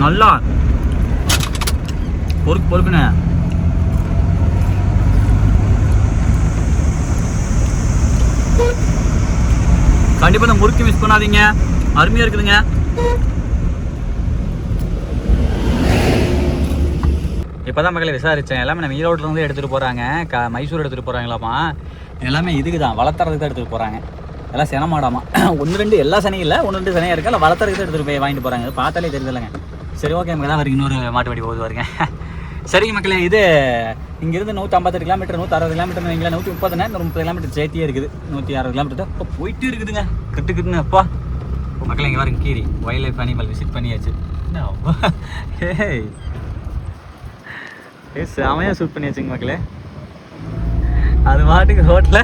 நல்லா பொறுக்குண்ணே. கண்டிப்பா இந்த முறுக்கு மிஸ் பண்ணாதீங்க, அருமையா இருக்குதுங்க. இப்பதான் மக்களை விசாரிச்சேன், எல்லாமே நம்ம ஈரோட்ல இருந்து எடுத்துட்டு போறாங்க, மைசூர் எடுத்துட்டு போறாங்களாமா. எல்லாமே இதுக்கு தான், வளர்த்துறதுக்கு தான் எடுத்துட்டு போறாங்க. எல்லாம் செனமாடாமா. 1-2 எல்லா சனையும் இல்லை, 1-2 சனையாக இருக்கா, இல்லை வளர்த்துறதுக்கு தான் எடுத்துட்டு போய் வாங்கிட்டு போறாங்க. பார்த்தாலே தெரியுதுல்லங்க. சரி ஓகே மக்களே, வரைக்கும் இன்னொரு மாட்டு வண்டி போகுது வருங்க. சரிங்க மக்களே, இது இங்கேருந்து 158 கிலோமீட்டர், 160 கிலோமீட்டர் வைங்களா, 130 இந்த 30 கிலோமீட்டர் சேர்த்தியே இருக்குது. 160 கிலோமீட்டர் தான் இப்போ போயிட்டு இருக்குதுங்க. கிட்டுன்னு அப்பா மக்களே, இங்கே வரங்க கீரி வைல்ட் லைஃப் அனிமல் விசிட் பண்ணியாச்சு. செமையாக ஷூட் பண்ணியாச்சுங்க மக்களே. அது மாட்டுக்கு ரோட்டில்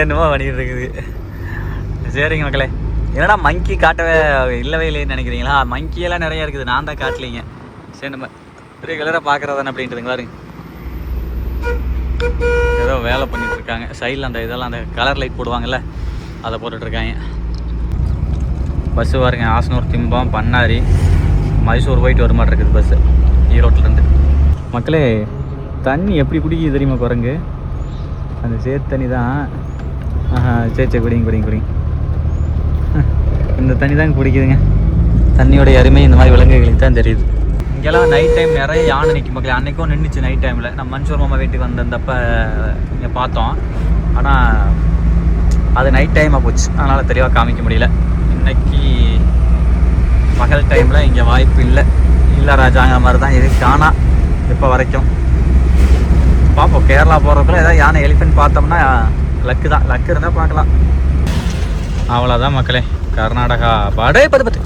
என்னமோ பண்ணிட்டு இருக்குது. சரிங்க மக்களே, என்னடா மங்கி காட்டவே இல்லவே இல்லைன்னு நினைக்கிறீங்களா? மங்கியெல்லாம் நிறையா இருக்குது, நான் தான் காட்டலிங்க. சரி, நம்ம ரெகுலராக பார்க்குறதானே அப்படின்ட்டுங்க. பாருங்க, ஏதோ வேலை பண்ணிட்டு இருக்காங்க சைடில். அந்த இதெல்லாம் அந்த கலர் லைட் போடுவாங்கல்ல, அதை போட்டுட்ருக்காங்க. பஸ்ஸு பாருங்க, ஆசனூர், திம்பம், பண்ணாரி, மைசூர் போயிட்டு வர மாதிரி இருக்குது பஸ்ஸு ஈரோட்டிலேருந்து. மக்களே, தண்ணி எப்படி குடிக்குது தெரியுமா குரங்கு? அந்த சேத்து தண்ணி தான். சரி குடிங்க. இந்த தண்ணி தான் குடிக்குதுங்க. தண்ணியோடைய அருமை இந்த மாதிரி விலங்குகளுக்கு தான் தெரியுது. இங்கெல்லாம் நைட் டைம் நிறைய யானை நிற்கும் மக்களே. அன்றைக்கும் நின்றுச்சு நைட் டைமில். நம்ம மன்சூர் மாமா வீட்டுக்கு வந்தப்போ இங்கே பார்த்தோம். ஆனால் அது நைட் டைமாக போச்சு, அதனால் தெளிவாக காமிக்க முடியல. இன்னைக்கு பகல் டைமில் இங்கே வாய்ப்பு இல்லை ராஜாங்க மாதிரி தான் இது காணா இப்போ வரைக்கும். பார்ப்போம், கேரளா போகிறதுக்குள்ள ஏதாவது யானை எலிஃபென்ட் பார்த்தோம்னா லக்கு தான். லக்கு இருந்தால் பார்க்கலாம். அவ்வளோதான் மக்களே, கர்நாடகா பார்டரே பத்து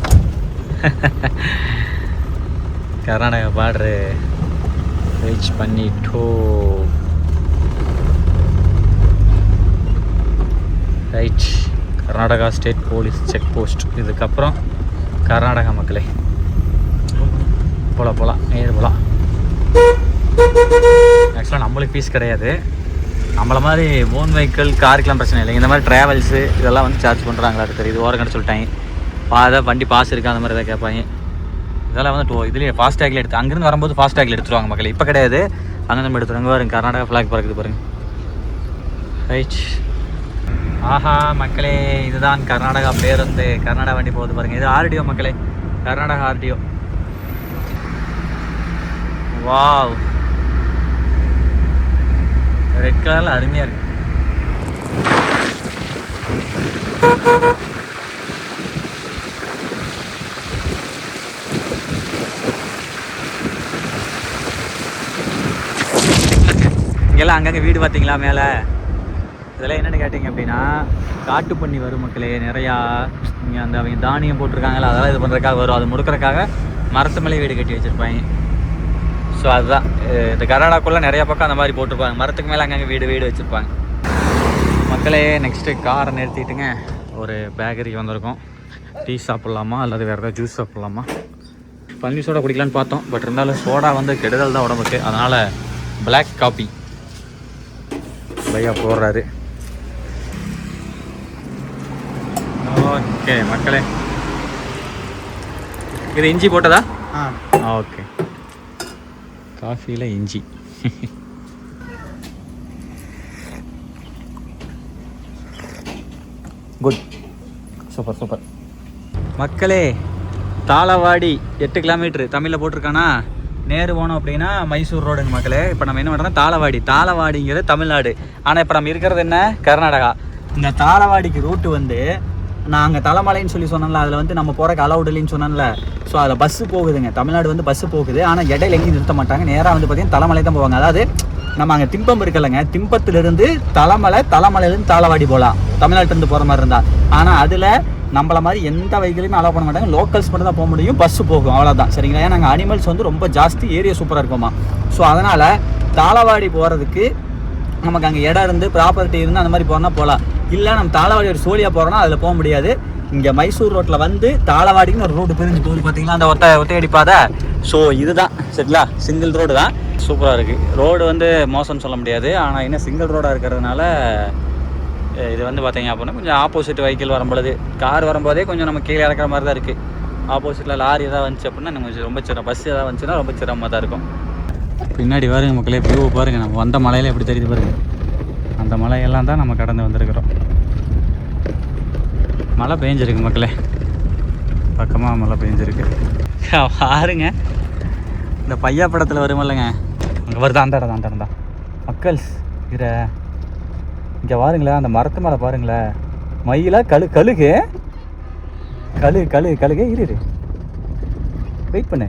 கர்நாடகா பார்டரு ரீச் பண்ணிட்டோம். Right, Karnataka state police check post. இதுக்கப்புறம் கர்நாடகா மக்களே போகலாம் நேரு போகலாம். ஆக்சுவலாக நம்மளுக்கு ஃபீஸ் கிடையாது, நம்மளை மாதிரி ஓன் வெஹிக்கிள் காருக்கெலாம் பிரச்சனை இல்லை. இந்த மாதிரி ட்ராவல்ஸு இதெல்லாம் வந்து சார்ஜ் பண்ணுறாங்களா தெரியுது. ஓரங்கன்னு சொல்லிட்டாங்க, அதை வண்டி பாஸ் இருக்கா அந்த மாதிரி எதாவது கேட்பாங்க. இதெல்லாம் வந்து இதுலேயே ஃபாஸ்டேக்கில் எடுத்து அங்கேருந்து வரும்போது ஃபாஸ்டேக்கில் எடுத்துருவாங்க மக்களே. இப்போ கிடையாது, அங்கே நம்ம எடுத்துருவாங்க. பாருங்க கர்நாடகா ஃப்ளாக் பறக்குது பாருங்க. ரைட், ஆஹா மக்களே, இதுதான் கர்நாடகா பேருந்து. கர்நாடகா வண்டி போகுது பாருங்கள். இது ஆர்டிஓ மக்களே, கர்நாடகா ஆர்டிஓ. வாவ், ரெட் கலரில் அருமையாக இருக்கு. இங்கெல்லாம் அங்கங்கே வீடு பார்த்தீங்களா மேலே? இதெல்லாம் என்னென்னு கேட்டிங்க அப்படின்னா காட்டு பண்ணி வரும் மக்களே நிறையா. இங்கே அந்த அவங்க தானியம் போட்டிருக்காங்களா, அதெல்லாம் இது பண்ணுறதுக்காக வரும். அது முடுக்கிறதுக்காக மரத்து மேலே வீடு கட்டி வச்சுருப்பாங்க. ஸோ அதுதான் இந்த கர்நாடகாக்குள்ளே நிறையா பக்கம் அந்த மாதிரி போட்டிருப்பாங்க. மரத்துக்கு மேலே அங்கங்கே வீடு வச்சுருப்பாங்க மக்களே. நெக்ஸ்ட்டு காரை நிறுத்திட்டுங்க ஒரு பேக்கரிக்கு வந்திருக்கோம். டீ சாப்பிட்லாமா அல்லது வேறு ஏதாவது ஜூஸ் சாப்பிட்லாமா? பன்னீர் சோடா குடிக்கலான்னு பார்த்தோம், பட் இருந்தாலும் சோடா வந்து கெடுதல் தான் உடம்புக்கு. அதனால் பிளாக் காபி பையா போடுறாரு. ஓகே மக்களே, இது இஞ்சி போட்டதா? ஓகே, காஃபியில் இஞ்சி. குட், சூப்பர் சூப்பர் மக்களே. தாளவாடி 8 கிலோமீட்ரு தமிழில் போட்டிருக்கானா. நேரு போனோம் அப்படின்னா மைசூர் ரோடுங்க மக்களே. இப்போ நம்ம என்ன பண்ணுறோம்னா தாளவாடிங்கிறது தமிழ்நாடு. ஆனால் இப்போ நம்ம இருக்கிறது என்ன, கர்நாடகா. இந்த தாளவாடிக்கு ரூட்டு வந்து நாங்கள் தலைமலைன்னு சொல்லி சொன்னோம்ல, அதில் வந்து நம்ம போகிறக்கு அலவுட் இல்லைன்னு சொன்னோம்ல. ஸோ அதில் பஸ்ஸு போகுதுங்க, தமிழ்நாடு வந்து பஸ்ஸு போகுது. ஆனால் இடையில எங்கேயும் நிறுத்த மாட்டாங்க, நேராக வந்து பார்த்தீங்கன்னா தலைமலை தான் போவாங்க. அதாவது நம்ம அங்கே திம்பம் இருக்கலைங்க, திம்பத்திலிருந்து தலைமலையிலேருந்து தாளவாடி போகலாம் தமிழ்நாட்டிலேருந்து போகிற மாதிரி இருந்தால். ஆனால் அதில் நம்மள மாதிரி எந்த வெஹிக்கிளையுமே அலோவ் பண்ண மாட்டாங்க, லோக்கல்ஸ் மட்டும் தான் போக முடியும், பஸ்ஸு போகும், அவ்வளோதான் சரிங்களா. ஏன்னா நாங்கள் அனிமல்ஸ் வந்து ரொம்ப ஜாஸ்தி, ஏரியா சூப்பராக இருக்குமா. ஸோ அதனால் தாளவாடி போகிறதுக்கு நமக்கு அங்கே இடம் இருந்து ப்ராப்பர்ட்டி இருந்து அந்த மாதிரி போகிறோன்னா போகலாம். இல்லை நம்ம தாளவாடி ஒரு சோழியாக போகிறோன்னா அதில் போக முடியாது. இங்கே மைசூர் ரோட்டில் வந்து தாளவாடிக்குன்னு ஒரு ரோடு பிரிஞ்சு போகுது பார்த்தீங்களா, அந்த ஒத்தையடி பாதை. ஸோ இதுதான் சரிங்களா, சிங்கிள் ரோடு தான். சூப்பராக இருக்குது ரோடு, வந்து மோசம்னு சொல்ல முடியாது. ஆனால் இன்னும் சிங்கிள் ரோடாக இருக்கிறதுனால இது வந்து பார்த்தீங்க அப்படின்னா கொஞ்சம் ஆப்போசிட் வெஹிக்கிள் வரும்பொழுது, கார் வரும்போதே கொஞ்சம் நம்ம கீழே இறக்குற மாதிரி தான் இருக்குது. ஆப்போசிட்டில் லாரி எதாவது வந்துச்சு அப்படின்னா நம்ம ரொம்ப சிரம், பஸ் எதாவது வந்துச்சுன்னா ரொம்ப சிரமமாக தான் இருக்கும். பின்னாடி பாருங்க மக்களே, வியூவை பாருங்கள். நம்ம வந்த மலையில் எப்படி தெரியுது பாருங்கள். அந்த மலையெல்லாம் தான் நம்ம கடந்து வந்திருக்கிறோம். மழை பெஞ்சிருக்கு மக்களே, பக்கமாக மழை பெஞ்சிருக்கு பாருங்க. இந்த பையா படத்தில் வருமில்லங்க, அங்கே வருதா அந்த இடம் தான் மக்கள்ஸ். இங்கே பாருங்களேன், அந்த மரத்து மேலே பாருங்களேன், மயிலா கழுகு இரு வெயிட் பண்ணு.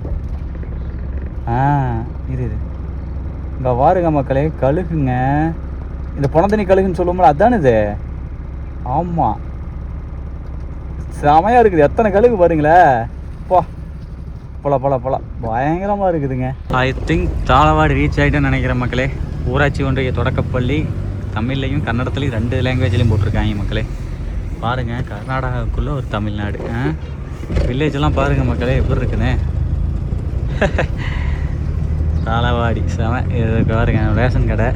இரு இங்கே பாருங்க மக்களே, கழுகுங்க. இந்த புனந்தனி கழுகுன்னு சொல்லுவோம்ல, அதுதானே இது. ஆமாம், செமையாக இருக்குது. எத்தனை கழுகு பாருங்களேன். போலாம் பயங்கரமாக இருக்குதுங்க. ஐ திங்க் தாளவாடி ரீச் ஆகிட்டேன்னு நினைக்கிறேன் மக்களே. ஊராட்சி ஒன்றிய தொடக்கப்பள்ளி தமிழ்லையும் கன்னடத்துலையும் 2 லாங்குவேஜ்லையும் போட்டிருக்காங்க மக்களே. பாருங்கள், கர்நாடகாவுக்குள்ளே ஒரு தமிழ்நாடு. வில்லேஜெல்லாம் பாருங்கள் மக்களே எப்படி இருக்குன்னு. தாளவாடி செம. இது பாருங்க ரேஷன் கடை.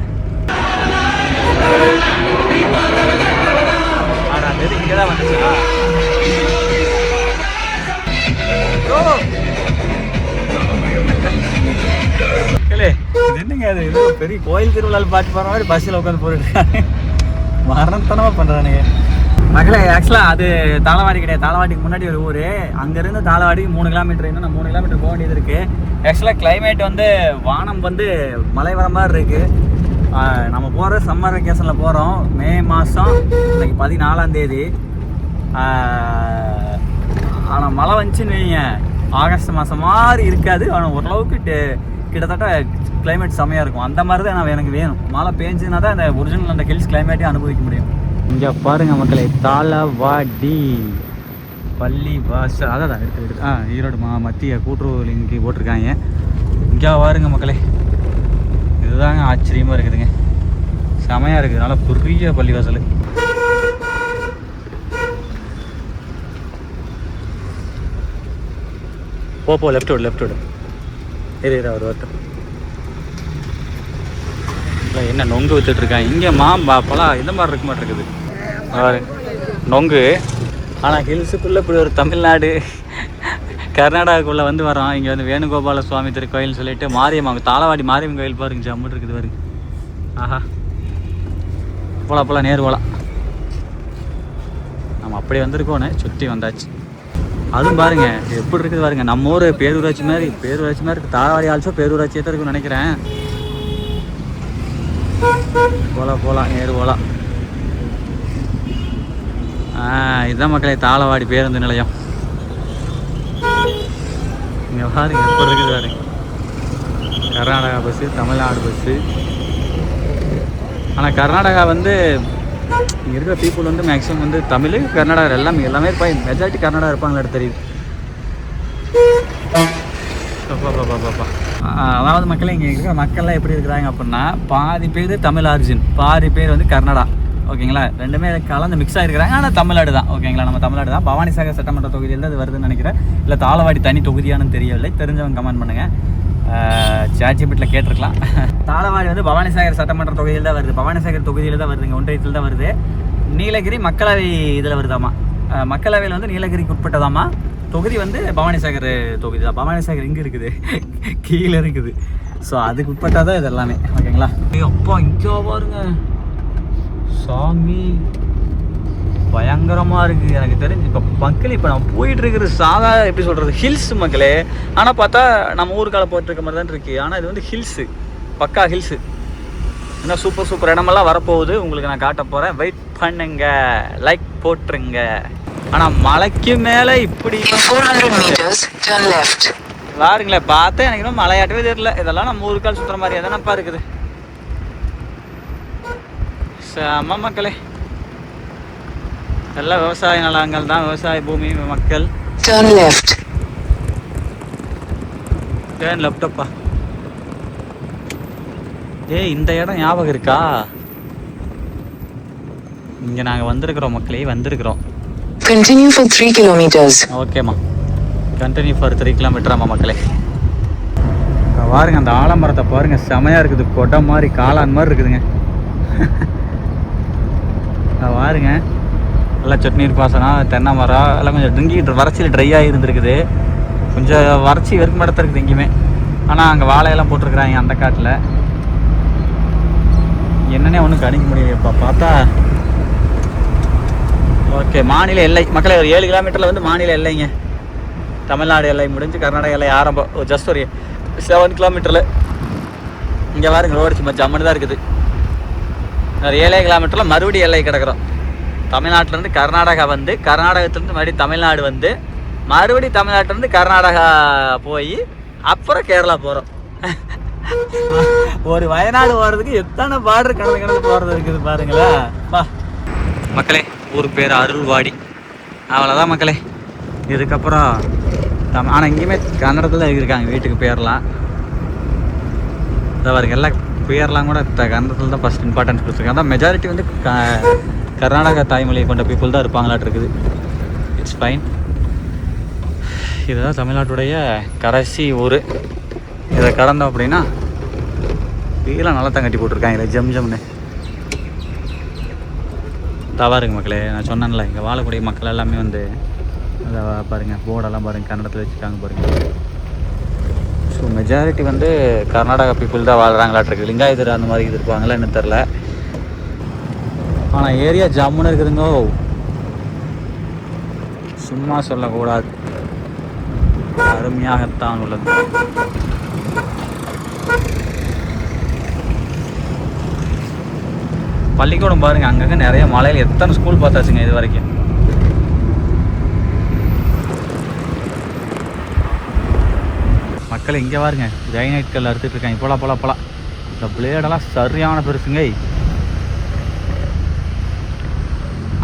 ஆனால் இங்கே தான் வந்துச்சா? என்னங்க அது, ஏதோ பெரிய கோயில் திருவிழாவில் பாட்டு போகிற மாதிரி பஸ்ஸில் உட்காந்து போட்டுருக்காங்க. மரணத்தனமாக பண்ணுறானுங்க மக்களே. ஆக்சுவலாக அது தாளவாடி கிடையாது, தாளவாடிக்கு முன்னாடி ஒரு ஊர். அங்கேருந்து தாளவாடிக்கு 3 கிலோமீட்டர், இன்னும் நான் 3 கிலோமீட்டர் போக வேண்டியது இருக்குது. ஆக்சுவலாக கிளைமேட் வந்து வானம் வந்து மழை வர மாதிரி இருக்குது. நம்ம போகிற சம்மர் வெக்கேஷனில் போகிறோம், மே மாதம், இன்னைக்கு 14ஆம் தேதி. ஆனால் மழை வந்துச்சுன்னு வைங்க, ஆகஸ்ட் மாதம் மாதிரி இருக்காது. ஆனால் ஓரளவுக்கு கிட்டத்தட்ட கிளைமேட் செம்மையாக இருக்கும். அந்த மாதிரி தான் எனக்கு வேணும். மழை பெஞ்சுன்னா தான் அந்த ஒரிஜினல் அந்த ஹில்ஸ் கிளைமேட்டையும் அனுபவிக்க முடியும். இங்கே பாருங்கள் மக்களே, தாளவாடி பள்ளி வாசல். அதான் எடுத்து ஈரோடு மத்திய கூட்டுறவு லிங்க் போட்டிருக்காங்க. இங்கே பாருங்க மக்களே, இதுதாங்க ஆச்சரியமாக இருக்குதுங்க, செமையாக இருக்குது. நல்லா பெரிய பள்ளிவாசல். போ லெஃப்ட் விடு இது அவர் வரட்டும். இல்லை என்ன நொங்கு விற்றுட்ருக்காங்க இங்கே. பழம் இந்த மாதிரி இருக்க மாட்டேருக்குது நொங்கு. ஆனால் ஹில்ஸுக்குள்ளே இப்படி ஒரு தமிழ்நாடு கர்நாடகாக்குள்ளே வந்து வரோம். இங்கே வந்து வேணுகோபால சுவாமி திருக்கோயில்னு சொல்லிட்டு மாரியம்மா தாளவாடி மாரியம்மன் கோயில் பாருங்க, ஜம்முன்னு இருக்குது பாருங்க. ஆஹா போலாம் நேரு போகலாம். நம்ம அப்படி வந்திருக்கோன்னு சுற்றி வந்தாச்சு. அதுவும் பாருங்க எப்படி இருக்குது பாருங்க, நம்ம ஊர் பேரூராட்சி மாதிரி இருக்குது. தாளவாடி ஆல்சோ பேரூராட்சியே தான் இருக்குன்னு நினைக்கிறேன். போகலாம் நேரு போகலாம். இதுதான் மக்களே தாளவாடி பேருந்து நிலையம். இங்கே பாருங்க எப்படி இருக்குது பாருங்க, கர்நாடகா பஸ்ஸு, தமிழ்நாடு பஸ்ஸு. ஆனால் கர்நாடகா வந்து இங்கே இருக்கிற பீப்புள் வந்து மேக்ஸிமம் வந்து தமிழ் கர்நாடகா எல்லாமே மெஜாரிட்டி கர்நாடகா இருப்பாங்களா தெரியுது. அதாவது மக்களே இங்கே இருக்கிற மக்கள்லாம் எப்படி இருக்கிறாங்க அப்படின்னா, பாதி பேர் தமிழ் ஆரிஜின், பாதி பேர் வந்து கர்நாடகா. ஓகேங்களா, ரெண்டுமே கலந்து மிக்ஸ் ஆகிருக்கிறாங்க. ஆனால் தமிழ்நாடு தான். ஓகேங்களா, நம்ம தமிழ்நாடு தான். பவானிசாகர் சட்டமன்ற தொகுதியில் தான் அது வருதுன்னு நினைக்கிறேன். இல்லை தாளவாடி தனி தொகுதியானு தெரியவில்லை, தெரிஞ்சவங்க கமெண்ட் பண்ணுங்கள். சாட்சிபீட்டில் கேட்டிருக்கலாம். தாளவாடி வந்து பவானிசாகர் சட்டமன்ற தொகுதியில் தான் வருது. பவானிசாகர் தொகுதியில் தான் வருதுங்க, ஒன்றியத்தில் தான் வருது. நீலகிரி மக்களவை இதில் வருதாமா. மக்களவையில் வந்து நீலகிரிக்கு உட்பட்டதாமா. தொகுதி வந்து பவானிசாகர் தொகுதி தான். பவானிசாகர் இங்கே இருக்குது, கீழே இருக்குது. ஸோ அதுக்கு உட்பட்டால் தான் இது எல்லாமே. ஓகேங்களா. அப்பா இங்கே பாருங்க சாமி, பயங்கரமாக இருக்குது. எனக்கு தெரிஞ்சு இப்போ மக்கள் இப்போ நம்ம போயிட்டு இருக்கிறது சாதா எப்படி சொல்கிறது ஹில்ஸ் மக்களே. ஆனால் பார்த்தா நம்ம ஊருக்கால போயிட்டுருக்க மாதிரி தான் இருக்குது. ஆனால் இது வந்து ஹில்ஸு, பக்கா ஹில்ஸு. இன்னும் சூப்பர் இடமெல்லாம் வரப்போகுது, உங்களுக்கு நான் காட்ட போகிறேன். வெயிட் பண்ணுங்க, லைக் போட்டுருங்க. ஆனால் மலைக்கு மேலே இப்படி பாருங்களேன், பார்த்தா எனக்கு இன்னும் மலையாட்டவே தெரியல. இதெல்லாம் நம்ம ஊருக்கால் சுற்றுற மாதிரியே தானப்பா இருக்குது. செம மக்களே, எல்லாம் விவசாய நிலங்கள் தான், விவசாய பூமி மக்கள். டர்ன் லெஃப்டப்பா. இந்த இடம் ஞாபகம் இருக்கா? இங்க நாங்க வந்திருக்கிறோம் மக்களே, வந்திருக்கிறோம். Continue for 3 kilometers. ஓகேம்மா, கண்டினியூ ஃபார் 3 கிலோமீட்டராமா மக்களே. பாருங்க அந்த ஆலமரத்தை பாருங்க, செமையா இருக்குது. கொடை மாதிரி காளான் மாதிரி இருக்குதுங்க. பாருங்க நல்லா சொட்டுநீர் பாசனம், தென்னை மரம் எல்லாம் கொஞ்சம் ட்ரிங்கிட்டு வறட்சியில் ட்ரையாக இருந்துருக்குது. கொஞ்சம் வறட்சி வெறும் இடத்த இருக்குது எங்கேயுமே. ஆனால் அங்கே வாழையெல்லாம் போட்டிருக்குறாங்க அந்த காட்டில். என்னன்னே ஒன்றும் கணிக்க முடியலையப்பா பார்த்தா. ஓகே, மாநில எல்லை மக்களே, ஒரு 7 கிலோமீட்டரில் வந்து மாநில எல்லைங்க. தமிழ்நாடு எல்லை முடிஞ்சு கர்நாடகா எல்லை ஆரம்பம். ஜஸ்ட் ஒரு 7 கிலோமீட்டரில் இங்கே பாருங்க ரோடு சும்மா ஜம்முன்னு தான் இருக்குது. ஒரு 7 கிலோமீட்டரில் மறுபடியும் எல்லை கிடக்கிறோம். தமிழ்நாட்டிலேருந்து கர்நாடகா வந்து, கர்நாடகத்துலேருந்து மறுபடியும் தமிழ்நாடு வந்து, மறுபடியும் தமிழ்நாட்டிலேருந்து கர்நாடகா போய் அப்புறம் கேரளா போகிறோம். ஒரு வயநாடு போகிறதுக்கு எத்தனை பார்டர் கடந்து போகிறது இருக்குது பாருங்களா. மக்களே, ஊர் பேர் அருள்வாடி. அவ்வளோதான் மக்களே. இதுக்கப்புறம் ஆனால் இங்கேயுமே கன்னடத்தில் தான் இருக்காங்க. வீட்டுக்கு பேர்லாம் இதை பாருங்க, எல்லாம் பேர்லாம் கூட கன்னடத்தில் தான் ஃபஸ்ட் இம்பார்ட்டன்ஸ் கொடுத்துருக்காங்க. அதான் மெஜாரிட்டி வந்து கர்நாடகா தாய்மொழியை கொண்ட பீப்புள் தான் இருப்பாங்களாட்டு இருக்குது. It's fine. இதுதான் தமிழ்நாட்டுடைய கடைசி ஊர். இதை கடந்தோம் அப்படின்னா கீழே நல்லா தான் கட்டி போட்டிருக்காங்க இல்லை ஜம்னு. தவறுங்க மக்களே, நான் சொன்னேன்ல இங்கே வாழக்கூடிய மக்கள் எல்லாமே வந்து அதை பாருங்கள், போர்டெல்லாம் பாருங்கள் கன்னடத்தில் வச்சுருக்காங்க பாருங்கள். ஸோ மெஜாரிட்டி வந்து கர்நாடகா பீப்புள் தான் வாழ்கிறாங்களாட்ருக்கு. லிங்காயத்தர் அந்த மாதிரி இது இருப்பாங்களா என்ன தெரில. ஆனால் ஏரியா ஜம்முன்னு இருக்குதுங்கோ, சும்மா சொல்லக்கூடாது, அருமையாகத்தான் உள்ளது. பள்ளிக்கூடம் பாருங்க, அங்கங்கே நிறைய மலையில் எத்தனை ஸ்கூல் பார்த்தாச்சுங்க இது வரைக்கும். மக்கள் இங்கே பாருங்க, கிரைனைட் கல் அறுத்துட்டு இருக்காங்க. போலாம். இந்த பிளேடெல்லாம் சரியான பெருசுங்க.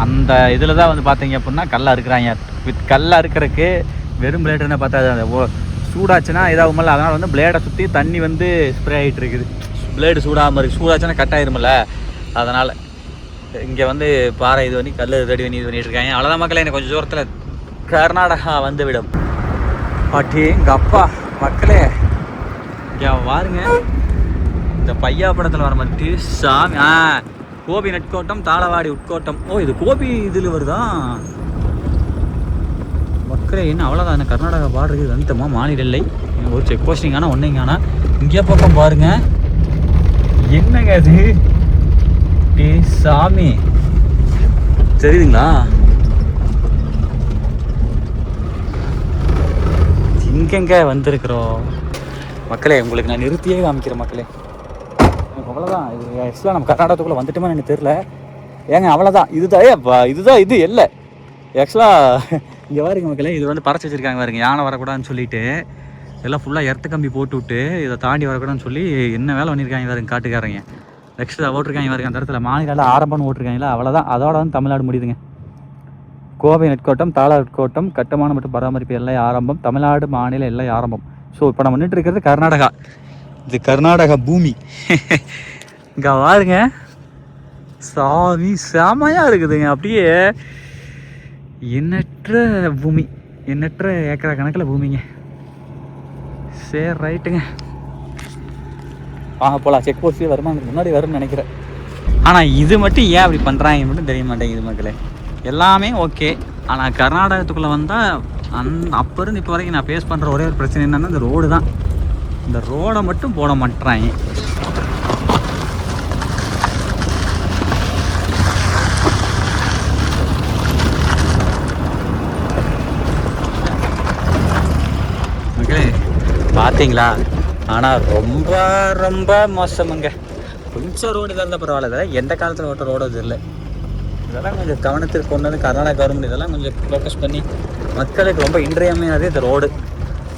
அந்த இதில் தான் வந்து பார்த்தீங்க அப்படின்னா கல்லை அறுக்கிறாங்க. வித் கல்லை அறுக்கிறதுக்கு வெறும் பிளேடு என்ன பார்த்தா அது சூடாச்சுன்னா இதாகும்ல, அதனால் வந்து பிளேடை சுற்றி தண்ணி வந்து ஸ்ப்ரே ஆகிட்டு இருக்குது. பிளேடு சூடாகாமல் இருக்குது. சூடாச்சுன்னா கட் ஆயிருமில்ல, அதனால் இங்கே வந்து பாறை இது பண்ணி கல் ரெடி பண்ணி இது பண்ணிட்டு இருக்காங்க. அவ்வளோதான் மக்களே, எனக்கு கொஞ்சம் தூரத்தில் கர்நாடகா வந்து விடும். பாட்டி எங்கள் அப்பா மக்களே இங்கே பாருங்க, இந்த பையா படத்தில் வர மாதிரி சாமி. கோபி நட்கோட்டம், தாளவாடி உட்கோட்டம். ஓ, இது கோபி இதில் வருதா மக்களே? என்ன அவ்வளோதான், கர்நாடகா பார்டருக்கு வந்துட்டோமா? மாநில எல்லை ஒரு செக் போஸ்டிங் ஆனால் ஒன்றுங்க. ஆனால் இங்கே பக்கம் பாருங்க, என்னங்க அது சாமி தெரியுதுங்களா? இங்கெங்க வந்திருக்கிறோம் மக்களே. உங்களுக்கு நான் நிறுத்தியே காமிக்கிறேன் மக்களே. அவ்வளோதான், இது ஆக்சுவலாக நம்ம கர்நாடகத்துக்குள்ளே வந்துட்டோமா எனக்கு தெரியல. ஏங்க அவ்வளோதான், இதுதான் இது இல்லை ஆக்சுவலாக. இங்கே பாருங்க மக்களே, இது வந்து பறச்சு வச்சுருக்காங்க பாருங்க, யானை வரக்கூடாதுன்னு சொல்லிட்டு எல்லாம் ஃபுல்லாக எர்த்து கம்பி போட்டு விட்டு இதை தாண்டி வரக்கூடாதுன்னு சொல்லி என்ன வேலை பண்ணியிருக்காங்க பாருங்க காட்டுக்காரங்க. நெக்ஸ்ட் ஓட்டிருக்காங்க பாருங்க, அந்த இடத்துல மாநில ஆரம்பம்னு ஓட்டிருக்காங்களா, அவ்வளோதான். அதோட வந்து தமிழ்நாடு முடியுதுங்க. கோவை நெற்கோட்டம், தாளவாட்கோட்டம், கட்டுமான மற்றும் பராமரிப்பு எல்லை ஆரம்பம், தமிழ்நாடு மாநில எல்லை ஆரம்பம். ஸோ இப்போ நம்ம நின்றுட்டு இருக்கிறது கர்நாடகா. இது கர்நாடகா பூமி. இங்கே பாருங்க சாமி, செமையாக இருக்குதுங்க. அப்படியே எண்ணற்ற பூமி, எண்ணற்ற ஏக்கரா கணக்கில் பூமிங்க. சரி ரைட்டுங்க, வாங்க போகலாம். செக் போஸ்ட் வருமானத்துக்கு முன்னாடி வரும்னு நினைக்கிறேன். ஆனால் இது மட்டும் ஏன் அப்படி பண்ணுறாங்க மட்டும் தெரிய மாட்டேங்குது மக்களே. எல்லாமே ஓகே, ஆனால் கர்நாடகத்துக்குள்ளே வந்தால் அப்போ இருந்து இப்போ வரைக்கும் நான் ஃபேஸ் பண்ணுற ஒரே ஒரு பிரச்சனை என்னென்னா இந்த ரோடு தான். இந்த ரோடை மட்டும் போட மாட்டேறாங்க. மக்களே பார்த்தீங்களா? ஆனால் ரொம்ப ரொம்ப மோசமுங்க. கொஞ்சம் ரோடு தான் இருந்தால் பரவாயில்ல, எந்த காலத்தில் ஓட்ட ரோடு அது இல்லை. இதெல்லாம் கொஞ்சம் கவனத்தில் கொண்டு வந்து கர்நாடகா கவர்மெண்ட் இதெல்லாம் கொஞ்சம் ஃபோக்கஸ் பண்ணி மக்களுக்கு ரொம்ப இன்றியமையாது இந்த ரோடு.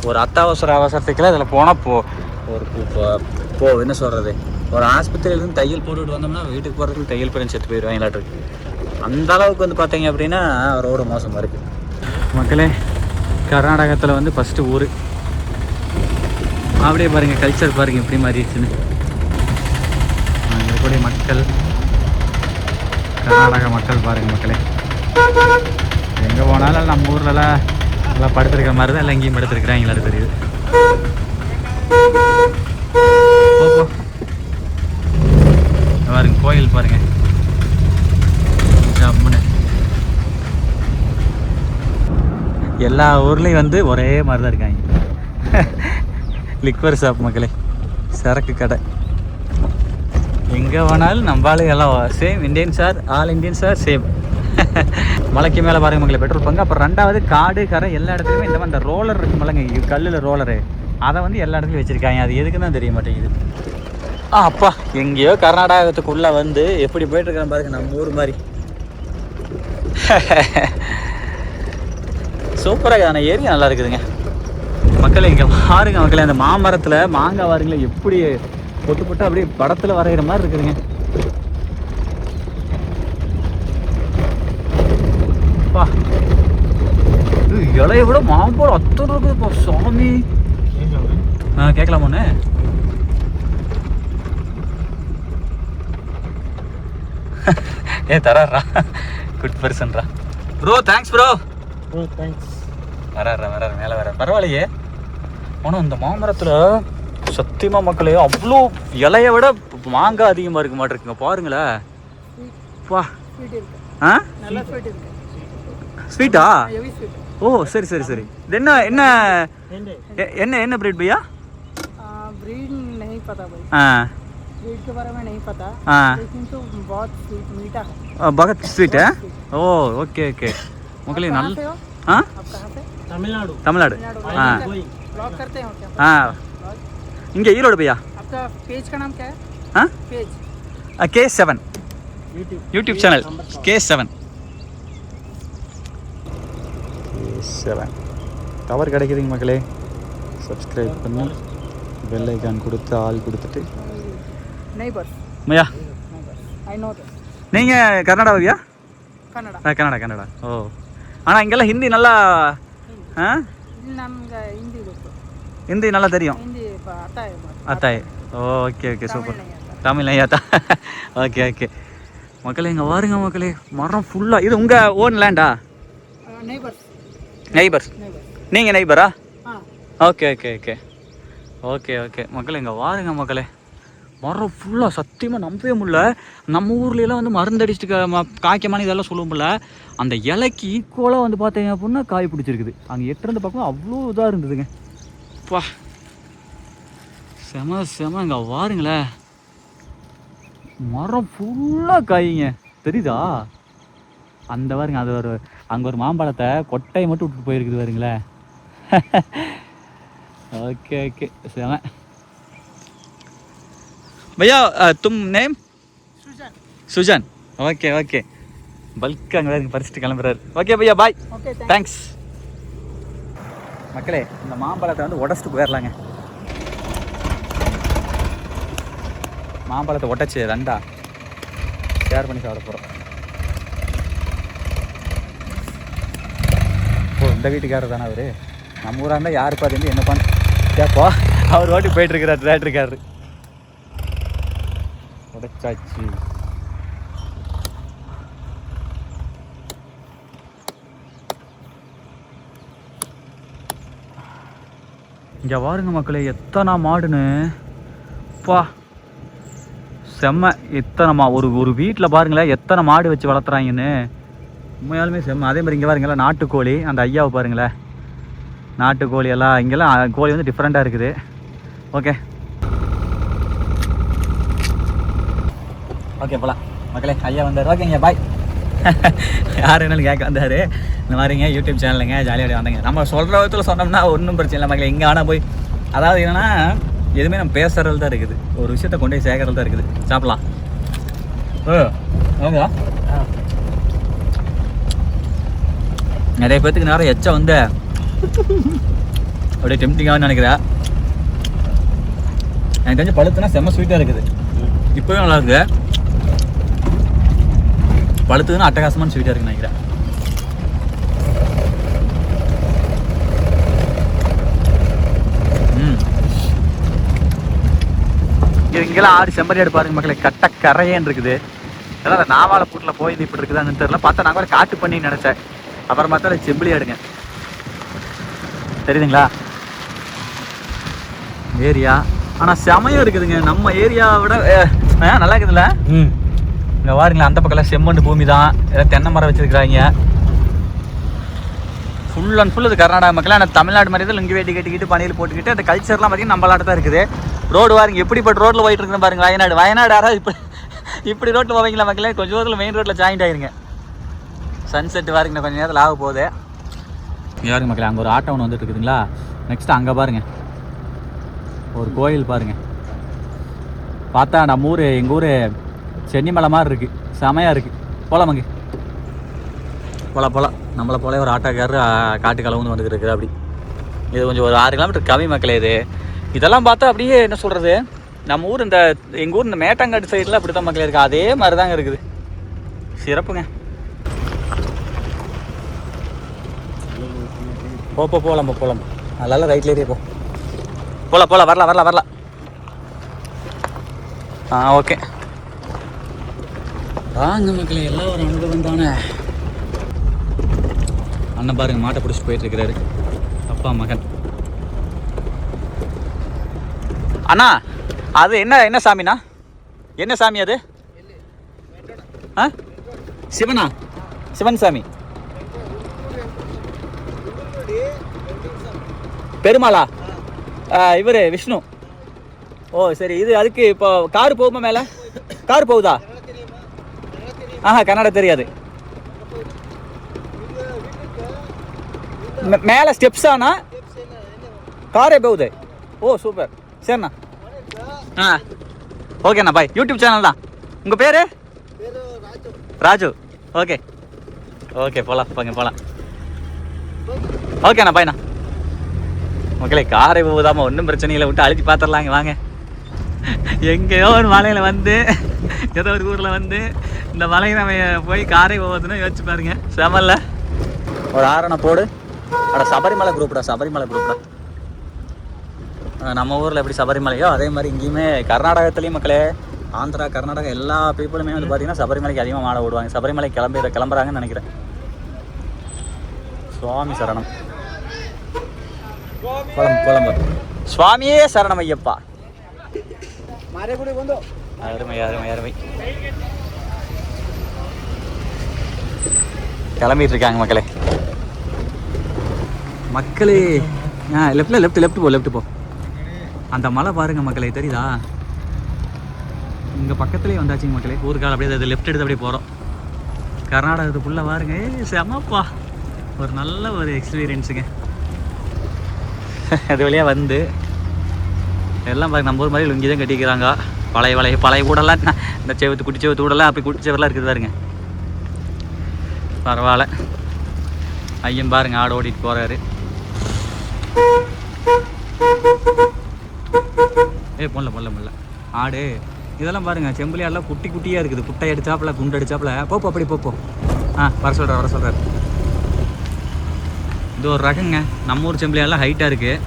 ஒரு அவசரத்துக்குலாம் இதில் போனால் என்ன சொல்கிறது, ஒரு ஆஸ்பத்திரியிலேருந்து தையல் போட்டுவிட்டு வந்தோம்னா வீட்டுக்கு போகிறதுக்கு தையல் பண்ணி செத்து போயிடுவாங்களாட்டுருக்கு. அந்த அளவுக்கு வந்து பார்த்தீங்க அப்படின்னா ரோடு மோசமாக இருக்குது மக்களே. கர்நாடகத்தில் வந்து ஃபஸ்ட்டு ஊர். அப்படியே பாருங்கள், கல்ச்சர் பாருங்கள் எப்படி மாறிடுச்சுன்னு. அங்கே இருக்கக்கூடிய மக்கள், கர்நாடக மக்கள் பாருங்கள் மக்களே. எங்கே போனாலும் நம்ம ஊர்லலாம் எல்லாம் படுத்துருக்கிற மாதிரி தான் எல்லாம் எங்கேயும் படுத்துருக்குறாங்களா தெரியுது. பாருங்க கோயில் பாருங்க, எல்லா ஊர்லேயும் வந்து ஒரே மாதிரி தான் இருக்காங்க. லிக்வர் ஷாப் மக்களே, சரக்கு கடை. எங்கே வேணாலும் நம்மளால எல்லாம் same Indian sir, all Indian sir same. மலைக்கு மேலே பாருங்க மக்களே பெட்ரோல் பங்கு. அப்புறம் ரெண்டாவது காடு கரை எல்லா இடத்துலையுமே இந்த மாதிரி இந்த ரோலர் இருக்கு மலைங்க, கல்லில் ரோலரு, அதை வந்து எல்லா இடத்துலையும் வச்சுருக்காங்க. அது எதுக்கு தான் தெரிய மாட்டேங்குது. அப்பா எங்கேயோ கர்நாடகத்துக்குள்ளே வந்து எப்படி போயிட்டுருக்கிறேன் பாருங்க, நம்ம ஊர் மாதிரி. சூப்பராக ஆனால் ஏரியா நல்லா இருக்குதுங்க மக்களே. இங்கே பாருங்க மக்களே, அந்த மாமரத்தில் மாங்காய் பாருங்களேன் எப்படி பொட்டு பொட்டு அப்படியே படத்தில் வரைகிற மாதிரி இருக்குதுங்க. பா இது இலைய விட மாம்பழம் அத்தனை இருக்குதுப்பா சாமி. கேட்கலாமோண்ணே? தராரா, குட் பர்சன்ரா ப்ரோ. Thanks bro. தேங்க்ஸ். வராரு மேலே வர பரவாயில்லையே. ஆனால் இந்த மாமரத்தில் சத்தியமாக மக்களே அவ்வளோ இலைய விட மாங்காய் அதிகமாக இருக்க மாட்டிருக்குங்க பாருங்களேன். பா ஸ்வீட்டா? ஓ சரி சரி சரி. இது என்ன என்ன என்ன என்ன ब्रीड भैया? ब्रीड नहीं पता भाई। ब्रीड के बारे में नहीं पता, लेकिन तो बहुत स्वीट मीठा है। बहुत स्वीट है। ओ ओके ओके मुकली नल हां आप कहां से? तमिलनाडु। तमिलनाडु हां। ब्लॉग करते हो क्या? हां इंगे ईरोड भैया। आपका पेज का नाम क्या है? हां page K7 YouTube channel K7 cover கிடைக்குதுங்க மக்களே. சப்ஸ்கிரைப் பண்ணி பெல் ஐகான் கொடுத்து ஆல் கொடுத்துட்டு. Neighbours Maya I know that. நீங்கள் கர்நாடகாவியா? கன்னடா. கன்னடா. ஓ ஆனால் இங்கெல்லாம் ஹிந்தி நல்லா ನಮ್ಗೆ ಹಿಂದಿ ಗೊತ್ತು. ಹಿಂದಿ நல்லா தெரியும். ಹಿಂದಿ ಅತ್ತಾಯ. ಅತ್ತಾಯ. Okay okay super. தமிழ் ஐயாத்தா. ஓகே ஓகே மக்களே, இங்கே வாருங்க மக்களே, மரம் ஃபுல்லாக. இது உங்கள் ஓன் லேண்டா? நெய்பர்ஸ். நீங்கள் நெய்பரா? Okay okay okay okay okay மக்களே, இங்கே வாருங்க மக்களே, மரம் ஃபுல்லாக. சத்தியமாக நம்பவே முடியல. நம்ம ஊர்லலாம் வந்து மருந்து அடிச்சுட்டு காய்க்கமான இதெல்லாம் சொல்ல முடியல. அந்த இலைக்கு ஈக்குவலாக வந்து பார்த்தீங்க அப்படின்னா காய் பிடிச்சிருக்குது. அங்கே எட்டுறது பக்கம் அவ்வளோ இதாக இருந்ததுங்க. பா செம செம. இங்கே வாருங்களேன், மரம் ஃபுல்லாக காய்ங்க தெரியுதா? அந்த பாருங்க, அது ஒரு அங்கே ஒரு மாம்பழத்தை கொட்டையை மட்டும் விட்டுட்டு போயிருக்குது பாருங்களேன். ஓகே ஓகே செம. भैया तुम नेम? सुजन. ओके ओके பல்க் அங்கே தான் பறிச்சுட்டு கிளம்புறாரு. ஓகே பையா, பாய். தேங்க்ஸ். மக்களே, இந்த மாம்பழத்தை வந்து உடச்சிட்டு போயிடலாங்க. மாம்பழத்தை உடச்சி ரெண்டா ஷேர் பண்ணி சாப்பிட போகிறோம். ஓ, இந்த வீட்டுக்காரர் தானே அவர்? நம்ம ஊராக இருந்தால் யாருப்பா அது வந்து என்னப்பான்னு கேட்பா. அவர் ஓட்டி போயிட்டுருக்கிறார் தேட்டருக்காரு. உடைச்சாச்சு. இங்கே பாருங்க மக்களே, எத்தனை மாடுன்னு. பா செம்ம. எத்தனை ஒரு வீட்டில் பாருங்களேன் எத்தனை மாடு வச்சு வளர்த்துறாங்கன்னு. உண்மையாலுமே செம்ம. அதே மாதிரி இங்கே பாருங்களேன் நாட்டுக்கோழி. அந்த ஐயாவை பாருங்களேன், நாட்டுக்கோழி எல்லாம். இங்கெல்லாம் கோழி வந்து டிஃப்ரெண்ட்டாக இருக்குது. ஓகே ஓகே போகலாம் மக்களே. ஐயா வந்தார். ஓகேங்க பாய். யார் வேணாலும் கேட்க வந்தார். இந்த மாதிரிங்க யூடியூப் சேனலுங்க ஜாலியாக வந்தாங்க. நம்ம சொல்கிற விதத்தில் சொன்னோம்னா ஒன்றும் பிரச்சனை இல்லை மக்களே. எங்கே ஆனால் போய், அதாவது என்னென்னா எதுவுமே நம்ம பேசுகிறது தான் இருக்குது, ஒரு விஷயத்தை கொண்டு போய் சேர்க்கறது தான் இருக்குது. சாப்பிட்லாம். ஓகேவா? நிறைய பேர்த்துக்கு நேரம் எச்சா வந்து அப்படியே டெம்டிங்காக நினைக்கிறேன். எனக்கு தெரிஞ்சு பழுத்துனா செம்ம ஸ்வீட்டாக இருக்குது. இப்போவே நல்லா இருக்குது. பழுத்துதுன்னா அட்டகாசமான ஸ்வீட்டாக இருக்குன்னு நினைக்கிறேன். இங்கெல்லாம் ஆறு செம்பரியாடு பாருங்க மக்களே, கட்ட கரையேன்னு இருக்குது. அதெல்லாம் அந்த நாவாலை பூட்டில் போய் இப்படி இருக்குதான்னு தெரியல. பார்த்தா நாங்கள் காட்டு பண்ணி நினச்சேன். அப்புறம் பார்த்தா அது செம்பிளி ஆடுங்க. தெரியுதுங்களா ஏரியா? ஆனால் செமையாக இருக்குதுங்க. நம்ம ஏரியாவோட நல்லா இருக்குதுல்ல? இங்கே பாருங்களேன், அந்த பக்கம்லாம் செம்மண் பூமி தான். ஏதாவது தென்னை மரம் வச்சுருக்குறாங்க. ஃபுல் அண்ட் ஃபுல் இது கர்நாடகா மக்கள். ஆனால் தமிழ்நாடு மாதிரி தான் இங்கே வேட்டி கட்டிக்கிட்டு பணியில் போட்டுக்கிட்டு அந்த கல்ச்சர்லாம் பார்த்தீங்கன்னா நம்மளாட்ட தான் இருக்குது. ரோடு பாருங்க எப்படிப்பட்ட ரோட்டில் போயிட்டு இருக்குன்னு பாருங்க. வயநாடு யாராவது இப்படி ரோட்டில் போவீங்களா மக்களே? கொஞ்சம் தூரத்தில் மெயின் ரோட்டில் ஜாயிண்ட் ஆயிருங்க. சன்செட் பாருங்க கொஞ்சம் நேரத்தில் ஆக போகுது. யாருங்க மக்களே, அங்கே ஒரு ஆட்டோ ஒன்று வந்துட்டு இருக்குதுங்களா. நெக்ஸ்ட்டு அங்கே பாருங்கள் ஒரு கோயில் பாருங்கள். பார்த்தா நம்ம ஊர், எங்கள் ஊர் சென்னிமலை மாதிரி இருக்குது. செமையாக இருக்குது. போகலாமாங்க? போகலாம். நம்மளை போல ஒரு ஆட்டோக்காரர் காட்டு கலவுந்து வந்துட்டு இருக்குது. அப்படி இது கொஞ்சம் ஒரு 6 கிலோமீட்டர் கம்மி மக்களே. இதெல்லாம் பார்த்தா அப்படியே என்ன சொல்கிறது, நம்ம ஊர் இந்த எங்கள் ஊர் இந்த மேட்டாங்காடு சைடில் அப்படி தான் மக்களே இருக்குது. அதே மாதிரி தாங்க இருக்குது. சிறப்புங்க. போகலாம். அதெல்லாம் ரைட்ல ஏறியே போகலாம். வரலாம். ஓகே வாங்க மக்களே, எல்லாம் ஒரு அனுபவம் தானே. அண்ணன் பாருங்க மாட்டை பிடிச்சி போயிட்டு இருக்கிறாரு. அப்பா மகன். அண்ணா அது என்ன சாமிண்ணா? என்ன சாமி அது? சிவனா? சிவன் சாமி. பெருமாளா? இவர் விஷ்ணு. ஓ சரி. இது அதுக்கு இப்போ கார் போகுமா? மேலே கார் போகுதா? கன்னடா தெரியாது. மேலே ஸ்டெப்ஸ் ஆனா காரே போகுது. ஓ சூப்பர். சரிண்ணா. ஓகேண்ணா பாய். யூடியூப் சேனல் தான். உங்கள் பேர்? ராஜு. ஓகே போகலாம். ஓகேண்ணா பாய்ண்ணா. மக்களே காரை போகுதாமா, ஒன்றும் பிரச்சனை இல்லை, விட்டு அழுத்தி பார்த்துடலாங்க வாங்க. எங்கேயோ ஒரு மலையில் வந்து ஏதோ ஒரு ஊரில் வந்து இந்த மலையை நம்ம போய் காரை போகுதுன்னு யோசிச்சு பாருங்க. செமல்ல ஒரு ஆரணை போடு. சபரிமலை குரூப்டா. நம்ம ஊரில் எப்படி சபரிமலையோ அதே மாதிரி இங்கேயுமே கர்நாடகத்துலேயும் மக்களே, ஆந்திரா கர்நாடகா எல்லா பீப்புளுமே வந்து பார்த்தீங்கன்னா சபரிமலைக்கு அதிகமாக மாலை ஓடுவாங்க. சபரிமலை கிளம்புறாங்கன்னு நினைக்கிறேன். சுவாமி சரணம். குழம்பு சுவாமியே சரணம் ஐயப்பா. அருமை அருமை அருமை. கிளம்பிட்டு இருக்காங்க மக்களே. லெஃப்ட் போ. அந்த மலை பாருங்க மக்களே, தெரியுதா? இங்கே பக்கத்துலேயே வந்தாச்சுங்க மக்களே. ஊருக்கால் அப்படியே அது லெஃப்ட் எடுத்து அப்படியே போகிறோம். கர்நாடகத்துக்குள்ளே பாருங்க. செமப்பா, ஒரு நல்ல ஒரு எக்ஸ்பீரியன்ஸுங்க. அது வழியாக வந்து எல்லாம் பாருங்க, நம்ம ஊர் மாதிரி லுங்கி தான் கட்டிக்கிறாங்க. பழைய கூடலாம் இந்த செவத்து குட்டி செவத்து கூடலாம் அப்படி குட்டி செவரெலாம் இருக்குது பாருங்க. பரவாயில்ல. ஐயன் பாருங்க ஆடு ஓடிட்டு போகிறாரு. போடல ஆடு இதெல்லாம் பாருங்க. செம்புலி ஆடெல்லாம் குட்டி குட்டியாக இருக்குது. குட்டை அடிச்சாப்புல குண்டு அடிச்சாப்புல. போப்போ அப்படி போப்போ. வர சொல்கிறார். இது ஒரு ரகங்க. நம்ம ஊர் செம்புலி ஆடெல்லாம் ஹைட்டாக இருக்குது.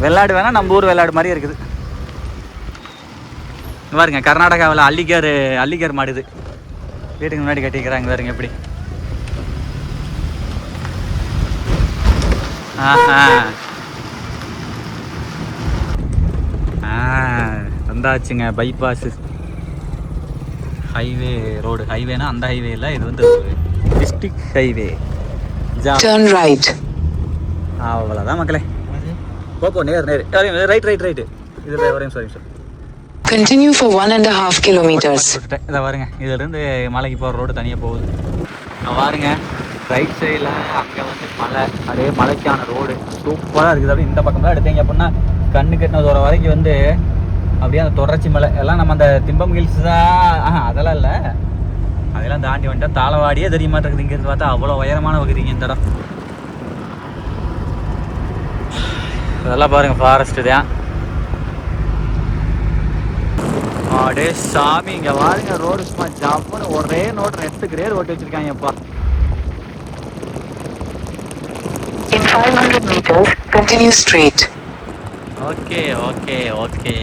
வெள்ளாடு வேணால் நம்ம ஊர் வெள்ளாடு மாதிரி இருக்குது. பாருங்க கர்நாடகாவில் அல்லிக்கார் மாடுது. வீட்டுக்கு முன்னாடி கட்டிக்கிறாங்க பாருங்க எப்படி. வந்தாச்சுங்க பைபாஸ் ஹைவே ரோடு. ஹைவேனா அந்த ஹைவே இல்லை, இது வந்து டிஸ்ட்ரிக்ட் ஹைவே. Turn right. அவ்வளோதான் மக்களே. போப்போ நேர் ரைட். இது வரையும் சாரி. Continue for 1.5 kilometers. இதை பாருங்க, இதுலேருந்து மலைக்கு போகிற ரோடு தனியாக போகுது. பாருங்க ரைட் சைடில் அங்கே வந்து மலை, அதே மலைக்கான ரோடு சூப்பராக இருக்குது. அப்படி இந்த பக்கம் தான் எடுத்தீங்க அப்படின்னா கண்ணு கட்டின தூரம் வரைக்கும் வந்து அப்படியே அந்த தொடர்ச்சி மலை எல்லாம். நம்ம அந்த திம்பம் ஹில்ஸ் தான், அதெல்லாம் இல்லை. அதெல்லாம் தாண்டி வந்துட்டா தாளவாடியே தெரிய மாட்டேங்குது. இங்கேருந்து பார்த்தா அவ்வளோ உயரமான வகுதிங்க இந்த இடம். இதெல்லாம் பாருங்க ஃபாரஸ்ட்டு தான். அடே சாமி, இங்கே பாருங்க ரோடு சும்மா ஜாப்புன்னு ஒரே நோட்டு 8 கிரேட் ஓட்டி வச்சிருக்காங்கப்பா. In 500 meters, continue straight. Okay.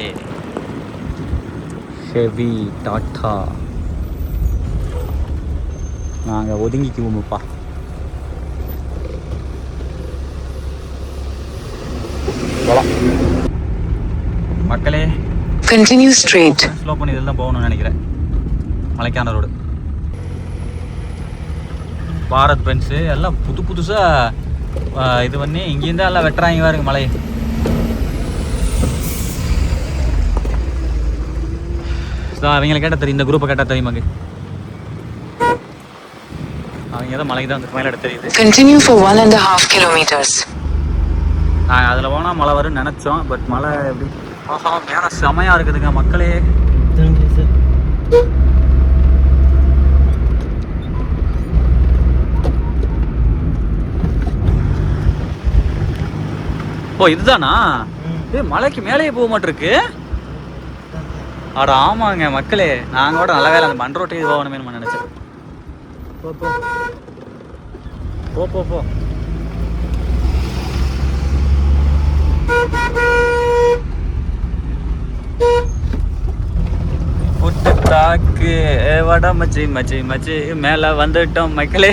Heavy tata. நாங்கள் ஒதுங்கிக்குவோம்ப்பா. மக்களே Continue straight. ஸ்லோ பண்ணி இதில் தான் போகணும்னு நினைக்கிறேன். மலைக்கான ரோடு, பாரத் பென்ஸு எல்லாம் புதுசாக இது பண்ணி இங்கேருந்து எல்லாம் வெட்டுறாங்க பாருங்க மலை. அவங்களை கேட்டால் தெரியும், இந்த குரூப்பை கேட்டால் தெரியுமாங்க. அவங்க ஏதோ மலைக்கு தான் வந்து மேலே தெரியுது. Continue for 1.5 kilometers. நாங்கள் அதில் போனால் மழை வரும்னு நினச்சோம். பட் மழை எப்படி மேலே செமையாக இருக்குதுங்க மக்களே. இதுதானா? மலைக்கு மேலேயே போக மாட்டிருக்கு. அட ஆமாங்க மக்களே, நாங்கள் கூட நல்ல வேலை அந்த மண் ரோட்டி போகணுமே நினச்சேன். போ புட்டு தாக்கு வட மச்சி மேலே வந்துட்டோம் மக்களே.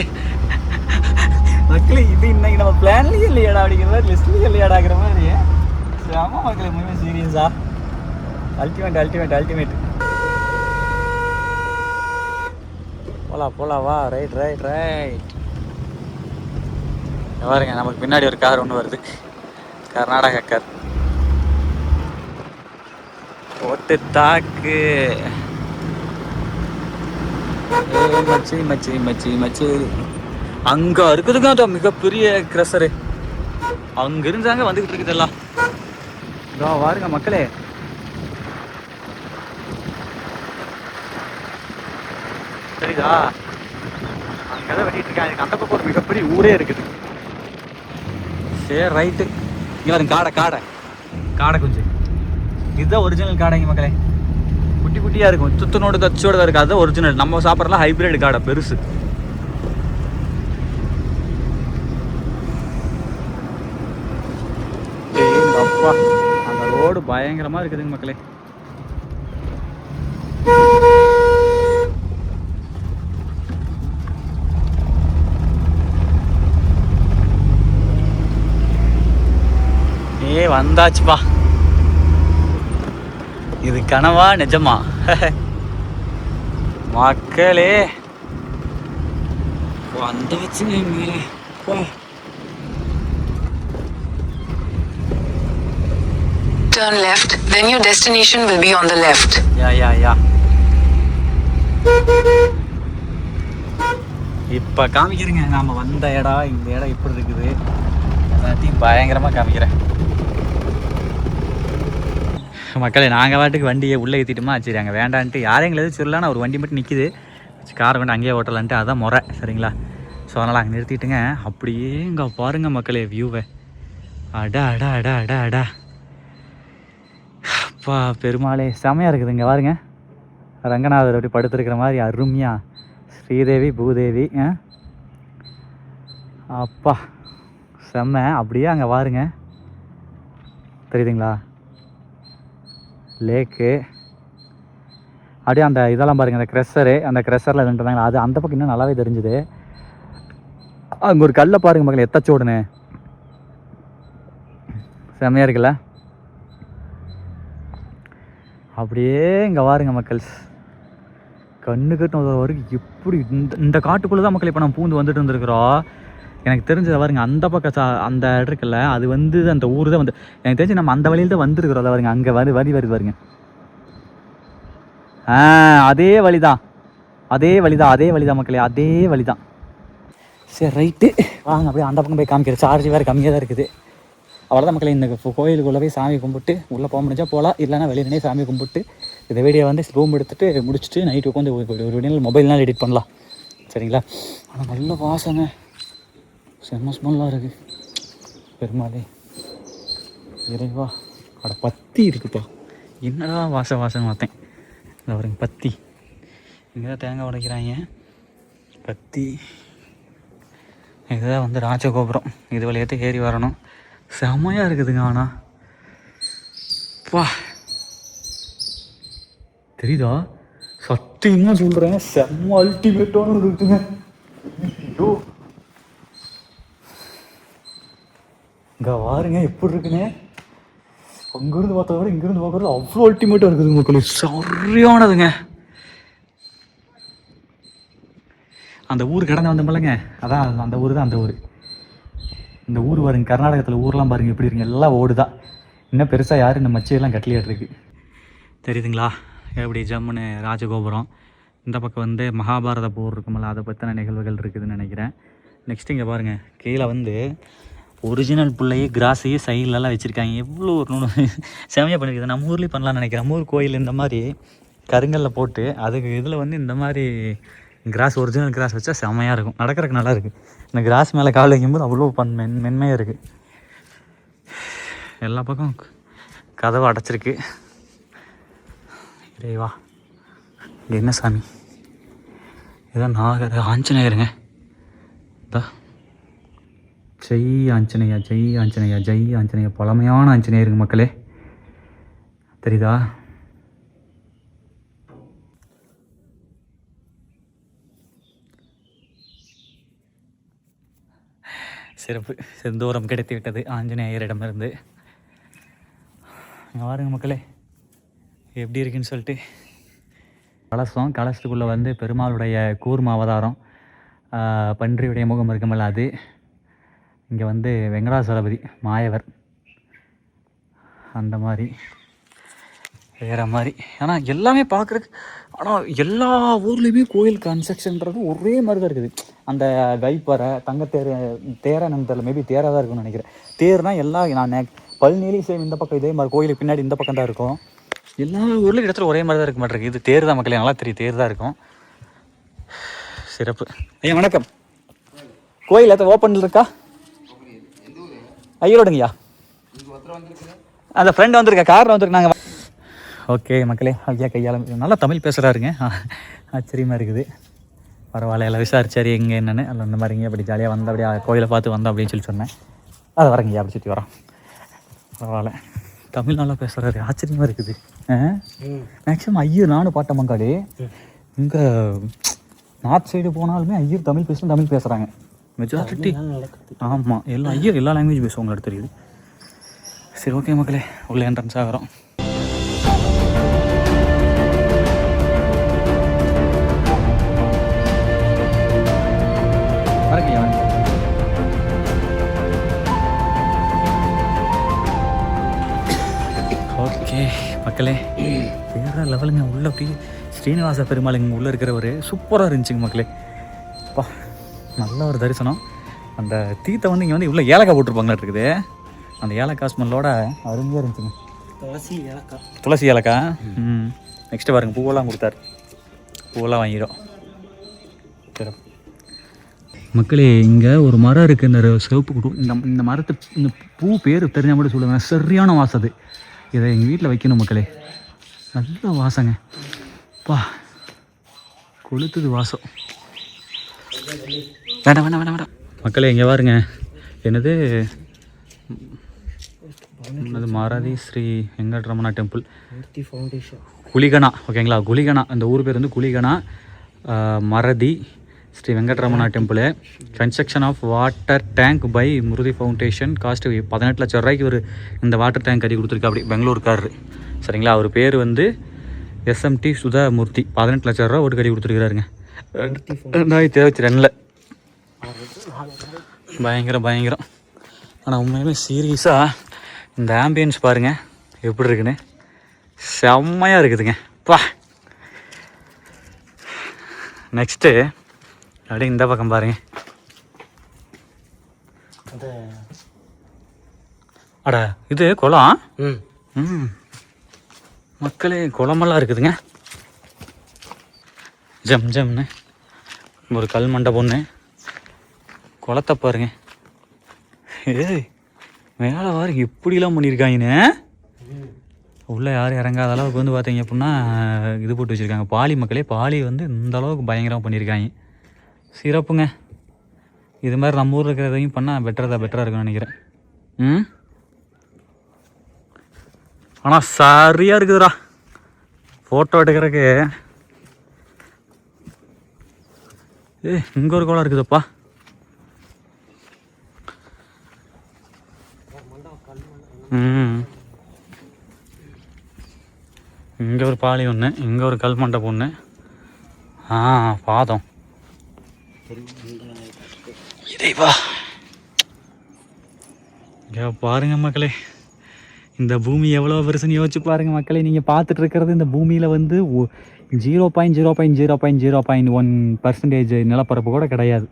இது இன்னைக்கு நம்ம பிளான்லயும் இல்லையாடா அப்படிங்கிற மாதிரி, லிஸ்ட்லயும் இல்லையாடாங்கிற மாதிரி. ஆமா மக்களே, மூவி சீரியஸா அல்டிமேட். போலாம் வா. ரைட் பாருங்க, நமக்கு பின்னாடி ஒரு கார் ஒன்று வருது. கர்நாடகா கார். போட்டு தாக்கு. மச்சி அங்க இருக்குதுங்க அது மிகப்பெரிய கிரஷரு. அங்க இருந்தாங்க வந்துகிட்டு இருக்குது எல்லாம். பாருங்க மக்களே, சரிதா? அங்கதான் வெட்டிட்டு இருக்காங்க. அந்த பக்கம் ஒரு மிகப்பெரிய ஊரே இருக்குது. சரி ரைட்டு. இங்க பாருங்க காடை கொஞ்சம். இதுதான் ஒரிஜினல் காடைங்க மக்களே. குட்டியா இருக்கும், துத்தனோடு தச்சோட தான் இருக்கு. அதுதான் ஒரிஜினல். நம்ம சாப்பிட்றலாம் ஹைபிரிட் காடை பெருசு. ரோடு பயங்கரமாக இருக்குதுங்க மக்களே. வந்தாச்சுப்பா. இது கனவா நிஜமா? மக்களே வந்தாச்சுங்க மேலே. Turn left, then your destination will be on the left. யா இப்போ காமிக்கிறேங்க நாம் வந்த இடம், இந்த இடம் எப்படி இருக்குது எல்லாத்தையும் பயங்கரமாக காமிக்கிறேன் மக்களே. நாங்கள் வாட்டுக்கு வண்டியை உள்ளே ஏற்றிட்டுமா சரி அங்கே வேண்டான்ட்டு யாரையும் எங்களை எதுவும் சொல்லலான்னு ஒரு வண்டி மட்டும் நிற்கிது. காரை கொண்டு அங்கேயே ஓட்டலான்ட்டு அதான் முறை சரிங்களா. ஸோ அதனால் அங்கே நிறுத்திட்டுங்க. அப்படியே இங்கே பாருங்கள் மக்களே வியூவை. அடா அடா அடா அடா அடா அப்பா பெருமாளே செமையாக இருக்குது. இங்கே பாருங்க ரங்கநாதர் அப்படி படுத்துருக்கிற மாதிரி அருமையா. ஸ்ரீதேவி பூதேவி அப்பா செம்ம. அப்படியே அங்கே பாருங்க தெரியுதுங்களா லேக்கு. அப்படியே அந்த இதெல்லாம் பாருங்கள் அந்த க்ரெஷரு, அந்த க்ரெஷரில் இருந்தாங்க அது அந்த பக்கம் இன்னும் நல்லாவே தெரிஞ்சுது. அங்கே ஒரு கல்லை பாருங்கள் மக்கள் எத்தச்சோடுன்னு செம்மையாக இருக்குல்ல. அப்படியே இங்கே பாருங்க மக்கள் கண்ணு கட்டு வரைக்கும் எப்படி இந்த காட்டுக்குள்ளே தான் மக்கள் இப்போ நம்ம பூந்து வந்துட்டு வந்துருக்குறோம். எனக்கு தெரிஞ்சதை பாருங்க அந்த பக்கம் அந்த இடம் இருக்குல்ல அது வந்து அந்த ஊர் தான் வந்து எனக்கு தெரிஞ்சு நம்ம அந்த வழியில் தான் வந்துருக்குறோம். அதை பாருங்க அங்கே வருது பாருங்க. அதே வழிதான் மக்களே, அதே வழிதான். சரி ரைட்டு வாங்க அப்படியே அந்த பக்கம் போய் காமிக்கிறேன். சார்ஜ் வேறு கம்மியாக தான் இருக்குது. அவ்வளோதான் மக்களே. இந்த கோயிலுக்குள்ளே போய் சாமி கும்பிட்டு உள்ளே போக முடிஞ்சால் போகலாம், இல்லைனா வெளியிலே சாமி கும்பிட்டு இந்த வீடியோ வந்து ரூம் எடுத்துகிட்டு முடிச்சுட்டு நைட்டு உட்காந்து ஒரு வீடியோ மொபைல்னால் எடிட் பண்ணலாம் சரிங்களா. ஆனால் நல்ல வாசனை செம்ம ஸ்மெல்லாக இருக்குது. பெருமாளே இறைவா அட பத்தி இருக்குப்பா. என்னடா வாசம் பார்த்தேன். இந்த பாருங்க பத்தி இங்கே தான் தேங்காய் உடைக்கிறாங்க. பத்தி இதுதான் வந்து ராஜகோபுரம். இது வழியாகத்தை ஏறி வரணும். செம்மையாக இருக்குதுங்க. ஆனால் பா தெரியுதா சத்தியமாக சொல்கிறேன் செம்ம அல்டிமேட்டான இருக்குங்க. ஐயோ இங்கே பாருங்க எப்படி இருக்குன்னு. அங்கேருந்து பார்த்தா விட இங்கேருந்து பார்க்குறது அவ்வளோ அல்டிமேட்டாக இருக்குதுங்க மக்களே. சரியானதுங்க. அந்த ஊர் கடந்து வந்தோம்லங்க அதான் அந்த ஊர் தான். அந்த ஊர் இந்த ஊர் பாருங்க கர்நாடகத்தில் ஊர்லாம் பாருங்கள் எப்படி இருக்குங்க. எல்லாம் ஓடு தான். இன்னும் பெருசாக யாரும் இந்த மச்சையெல்லாம் கட்டலையாட்டு இருக்குது தெரியுதுங்களா. எப்படி ஜம்முன்னு ராஜகோபுரம். இந்த பக்கம் வந்து மகாபாரத போர் இருக்குமில்ல அதை பற்றின நிகழ்வுகள் இருக்குதுன்னு நினைக்கிறேன். நெக்ஸ்ட் இங்கே பாருங்கள் கீழே வந்து ஒரிஜினல் பிள்ளையே கிராஸையே சைட்லலாம் வச்சுருக்காங்க. எவ்வளோ ஒரு நூறு செமையாக பண்ணியிருக்குது. நம்ம ஊர்லேயும் பண்ணலான்னு நினைக்கிறேன். நம்ம ஊர் கோயில் இந்த மாதிரி கருங்கல்லில் போட்டு அதுக்கு இதில் வந்து இந்த மாதிரி கிராஸ் ஒரிஜினல் கிராஸ் வச்சா செமையாக இருக்கும். நடக்கிறதுக்கு நல்லா இருக்குது. இந்த கிராஸ் மேலே கால் வைக்கும்போது அவ்வளோ மென்மையாக இருக்குது. எல்லா பக்கம் கதவு அடைச்சிருக்கு. இறைவா இங்கே என்ன சாமி இதான் ஆஞ்சநேயருங்க. இதா ஜெய் ஆஞ்சநேயா ஜெய் ஆஞ்சநேயா ஜெய் ஆஞ்சநேயா. பழமையான ஆஞ்சநேயருங்க மக்களே தெரியுதா. சிறப்பு செந்தூரம் கிடைத்து விட்டது ஆஞ்சநேயரிடமிருந்து. இங்கே பாருங்க மக்களே எப்படி இருக்குன்னு சொல்லிட்டு. கலசத்துக்குள்ளே வந்து பெருமாளுடைய கூர்ம அவதாரம் பன்றியுடைய முகம் இருக்குமல்ல அது. இங்கே வந்து வெங்கடாசலபதி மாயவர் அந்த மாதிரி வேறு மாதிரி. ஆனால் எல்லாமே பார்க்குறதுக்கு ஆனால் எல்லா ஊர்லேயுமே கோயில் கன்ஸ்ட்ரக்ஷன்றது ஒரே மாதிரி தான் இருக்குது. அந்த கைப்பறை தங்கத்தேர் தேரன்னு தெரியல, மேபி தேராக தான் இருக்குன்னு நினைக்கிறேன். தேர்னால் எல்லாம் நான் பழனிலையும் சேம் இந்த பக்கம் இதே மாதிரி கோயிலுக்கு பின்னாடி இந்த பக்கம் தான் இருக்கும். எல்லா ஊர்லேயும் இடத்துல ஒரே மாதிரி தான் இருக்க மாட்டேருக்கு. இது தேர் தான் மக்களே, நல்லா தெரியும் தேர் தான் இருக்கும். சிறப்பு. ஐயா வணக்கம். கோயில் எத்தனை ஓப்பனில் இருக்கா? ஐயோடுங்கய்யா அந்த ஃப்ரெண்ட் வந்திருக்கா காரில் வந்திருக்கு. நாங்கள் ஓகே மக்களே ஐயா கையால் நல்லா தமிழ் பேசுகிறாருங்க. ஆச்சரியமாக இருக்குது. பரவாயில்ல எல்லாம் விசாரிச்சார் எங்கே என்னென்னு. அதில் இந்த மாதிரிங்க அப்படி ஜாலியாக வந்தோம் அப்படியே கோயிலை பார்த்து வந்தோம் அப்படின்னு சொல்லி சொன்னேன். அதை வரங்கய்யா அப்படி சுற்றி வரோம். பரவாயில்ல தமிழ் நல்லா பேசுகிறாரு, ஆச்சரியமாக இருக்குது. மேக்ஸிமம் ஐயர் நானும் பாட்ட மங்காளி இங்கே நார்த் சைடு போனாலுமே ஐயர் தமிழ் பேசுகிறாங்க மெஜாரிட்டி. ஆமாம், எல்லா ஐயர் எல்லா லாங்குவேஜ் பேசுவாங்களோட தெரியுது. சரி, ஓகே மக்களே, உள்ள என்ட்ரன்ஸ் ஆகிறோம். ஓகே மக்களே, வேறு லெவலுங்க. உள்ள போய் ஸ்ரீனிவாச பெருமாள் இங்கே உள்ளே இருக்கிறவர் சூப்பராக இருந்துச்சுங்க மக்களே. அப்பா, நல்ல ஒரு தரிசனம். அந்த தீத்தை வந்து இங்கே வந்து இவ்வளோ ஏலக்காய் போட்டிருப்பாங்களா இருக்குது. அந்த ஏலக்காய் ஸ்மெல்லோட அருமையாக இருந்துச்சுங்க. துளசி ஏலக்காய். நெக்ஸ்ட்டு பாருங்க, பூவெல்லாம் கொடுத்தாரு. பூவெல்லாம் வாங்கிடும். சரி மக்களே, இங்கே ஒரு மரம் இருக்குது, இந்த சிவப்பு குடு. இந்த மரத்து இந்த பூ பேர் தெரிஞ்சால் மட்டும் சொல்லுவேன், சரியான வாசம் அது. இதை எங்கள் வீட்டில் வைக்கணும் மக்களே. நல்ல வாசங்க, பா கொளுத்துது வாசம். வேண்டாம் மக்களே, இங்கே பாருங்க, என்னது மாராதி ஸ்ரீ வெங்கட்ரமணா டெம்பிள் குலிகனா. ஓகேங்களா, குலிகனா. அந்த ஊர் பேர் வந்து Kuligana. Maruthi Sri Venkataramana temple. Construction of water tank by Maruthi foundation. Cost 18 லட்சம் ரூபாய்க்கு ஒரு இந்த வாட்டர் டேங்க் கட்டி கொடுத்துருக்கா. அப்படி பெங்களூர்காரரு, சரிங்களா. அவர் பேர் வந்து SMT சுதாமூர்த்தி. 18 லட்சம் ரூபா ஒரு கட்டி கொடுத்துருக்காருங்க 2022. பயங்கரம். ஆனால் உண்மையுமே சீரியஸாக இந்த ஆம்பியன்ஸ் பாருங்கள் எப்படி இருக்குன்னு. செம்மையாக இருக்குதுங்க பா. நெக்ஸ்ட்டு அப்படியே இந்த பக்கம் பாருங்க. அடா, இது குளம். மக்களே, குளமெல்லாம் இருக்குதுங்க. ஜம்னு ஒரு கல் மண்டபம்னு. குளத்தை பாருங்க. ஏய், மேலே பாருங்க எப்படிலாம் பண்ணியிருக்காங்கன்னு. உள்ளே யாரும் இறங்காத அளவுக்கு வந்து பார்த்தீங்க அப்படின்னா இது போட்டு வச்சுருக்காங்க. பாலி மக்களே, பாலி வந்து இந்த அளவுக்கு பயங்கரமாக பண்ணியிருக்காங்க. சிறப்புங்க. இது மாதிரி நம்ம ஊரில் இருக்கிறதையும் பண்ணால் பெட்டராக இருக்குன்னு நினைக்கிறேன். ஆனால் சரியாக இருக்குதுடா ஃபோட்டோ எடுக்கிறதுக்கு. இங்கே ஒரு குளம் இருக்குதுப்பா. இங்கே ஒரு பாலி ஒன்று, இங்கே ஒரு கல் மண்டபம் ஒன்று. பாதம் இதைவா. இங்கே பாருங்க மக்களே, இந்த பூமி எவ்வளோ பெருசுன்னு யோசிச்சு பாருங்க மக்களே. நீங்கள் பார்த்துட்டு இருக்கிறது இந்த பூமியில் வந்து 0.0.0.1% நிலப்பரப்பு கூட கிடையாது.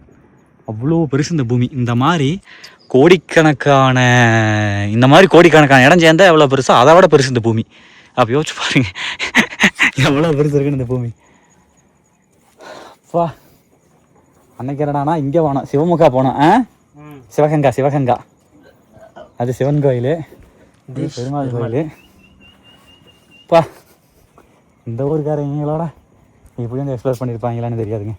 அவ்வளோ பெருசு இந்த பூமி. இந்த மாதிரி கோடிக்கணக்கான இடம் சேர்ந்தால் எவ்வளோ பெருசோ அதை விட பெருசு இந்த பூமி. அப்போ யோசிச்சு பாருங்க எவ்வளோ பெருசு இருக்குன்னு இந்த பூமி. அப்பா, அன்னைக்கு என்னடானா இங்கே போனோம், சிவமுகா போனோம். சிவகங்கா அது சிவன் கோயில், பெருமாள் கோயில். அப்பா, இந்த ஊருக்காரங்களோட இப்படி வந்து எக்ஸ்ப்ளோர் பண்ணியிருப்பாங்களான்னு தெரியாதுங்க.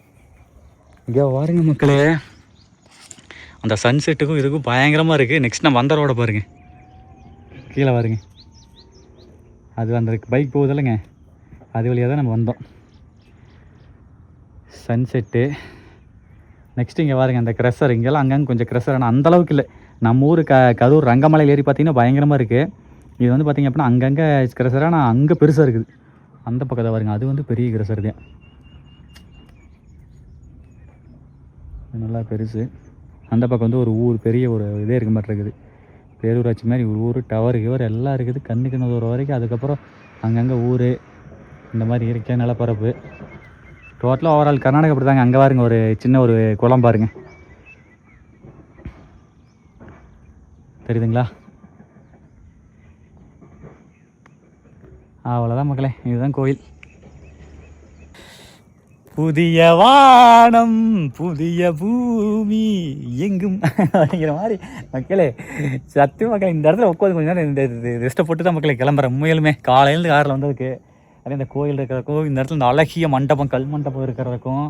இங்கே பாருங்க மக்களே, அந்த சன்செட்டுக்கும் இதுக்கும் பயங்கரமாக இருக்குது. நெக்ஸ்ட் நம்ம வந்த ரோட பாருங்க, கீழே பாருங்க. அது அந்த பைக் போகுது இல்லைங்க, அது வழியாக தான் நம்ம வந்தோம். சன்செட்டு. நெக்ஸ்ட்டு இங்கே பாருங்க, அந்த க்ரெஷர். இங்கெல்லாம் அங்கங்கே கொஞ்சம் க்ரெஷர், ஆனால் அந்தளவுக்கு இல்லை. நம்ம ஊர் கரூர் ரங்கமலையில் ஏறி பார்த்திங்கன்னா பயங்கரமாக இருக்குது. இது வந்து பார்த்திங்க அப்படின்னா அங்கங்கே க்ரெஷர், ஆனால் அங்கே பெருசாக இருக்குது. அந்த பக்கத்தை பாருங்க, அது வந்து பெரிய க்ரெஷர் தான், நல்லா பெருசு. அந்த பக்கம் வந்து ஒரு ஊர், பெரிய ஒரு இதே இருக்க மாதிரி இருக்குது, பேரூராட்சி மாதிரி ஒரு ஊர், டவர் எல்லாம் இருக்குது கண்ணுக்கு ஒரு வரைக்கும். அதுக்கப்புறம் அங்கங்கே ஊர் இந்த மாதிரி இருக்க நிலப்பரப்பு. டோட்டலாக ஓவரால் கர்நாடகா அப்படி தாங்க. அங்கே பாருங்க ஒரு சின்ன ஒரு குளம் பாருங்க, தெரியுதுங்களா? அவ்வளோதான் மக்களே, இதுதான் கோயில். புதிய வானம் புதிய பூமி எங்கும் அப்படிங்கிற மாதிரி மக்களே. சத்திய மக்களே, இந்த இடத்துல உட்காந்து கொஞ்சம் நேரம் இந்த ரெஸ்ட்டை போட்டு தான் மக்களே கிளம்புறேன். உண்மையிலுமே காலையிலேருந்து காரில் வந்ததுக்கு, அதே இந்த கோயில் இருக்கிறதுக்கும், இந்த இடத்துல இந்த அழகிய மண்டபம், கல் மண்டபம் இருக்கிறதுக்கும்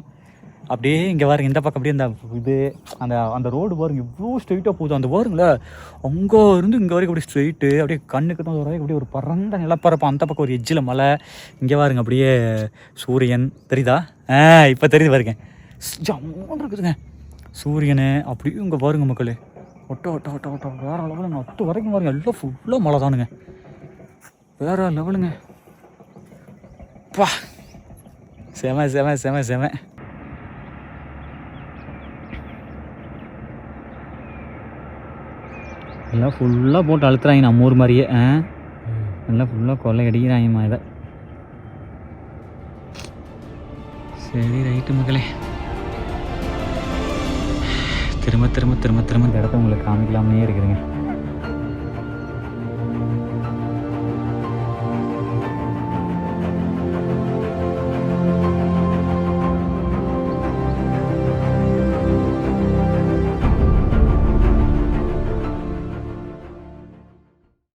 அப்படியே இங்கே பாருங்க இந்த பக்கம் அப்படியே இந்த இது அந்த ரோடு பாருங்க இவ்வளோ ஸ்ட்ரெயிட்டாக போகுது. அந்த பாருங்களே அங்கே இருந்து இங்கே வரைக்கும் அப்படியே ஸ்ட்ரெயிட்டு அப்படியே கண்ணுக்கு தான் வரைக்கும் அப்படியே ஒரு பறந்த நிலப்பரப்பு. அந்த பக்கம் ஒரு எஜ்ஜில் மலை. இங்கே பாருங்க அப்படியே சூரியன் தெரியுதா? இப்போ தெரியுது பாருங்க ஜம்முன்னு இருக்குதுங்க சூரியனு. அப்படியே இங்கே பாருங்க மக்களே ஒட்ட ஒட்ட ஒட்ட ஒட்ட வேறு லெவலுங்க. அத்து வரைக்கும் பாருங்க எல்லாம் ஃபுல்லாக மழை தானுங்க. வேறு லெவலுங்க. பா செம செம செம செம. எல்லாம் ஃபுல்லாக போட்டு அழுத்துறாங்க நம்ம ஊர் மாதிரியே. எல்லாம் ஃபுல்லாக கொள்ளை அடிக்கிறாங்கம்மா இதை. சரி ரைட்டு மக்களே, திரும்ப திரும்ப திரும்ப திரும்ப இந்த இடத்த உங்களுக்கு காமிக்கலாமே இருக்குதுங்க.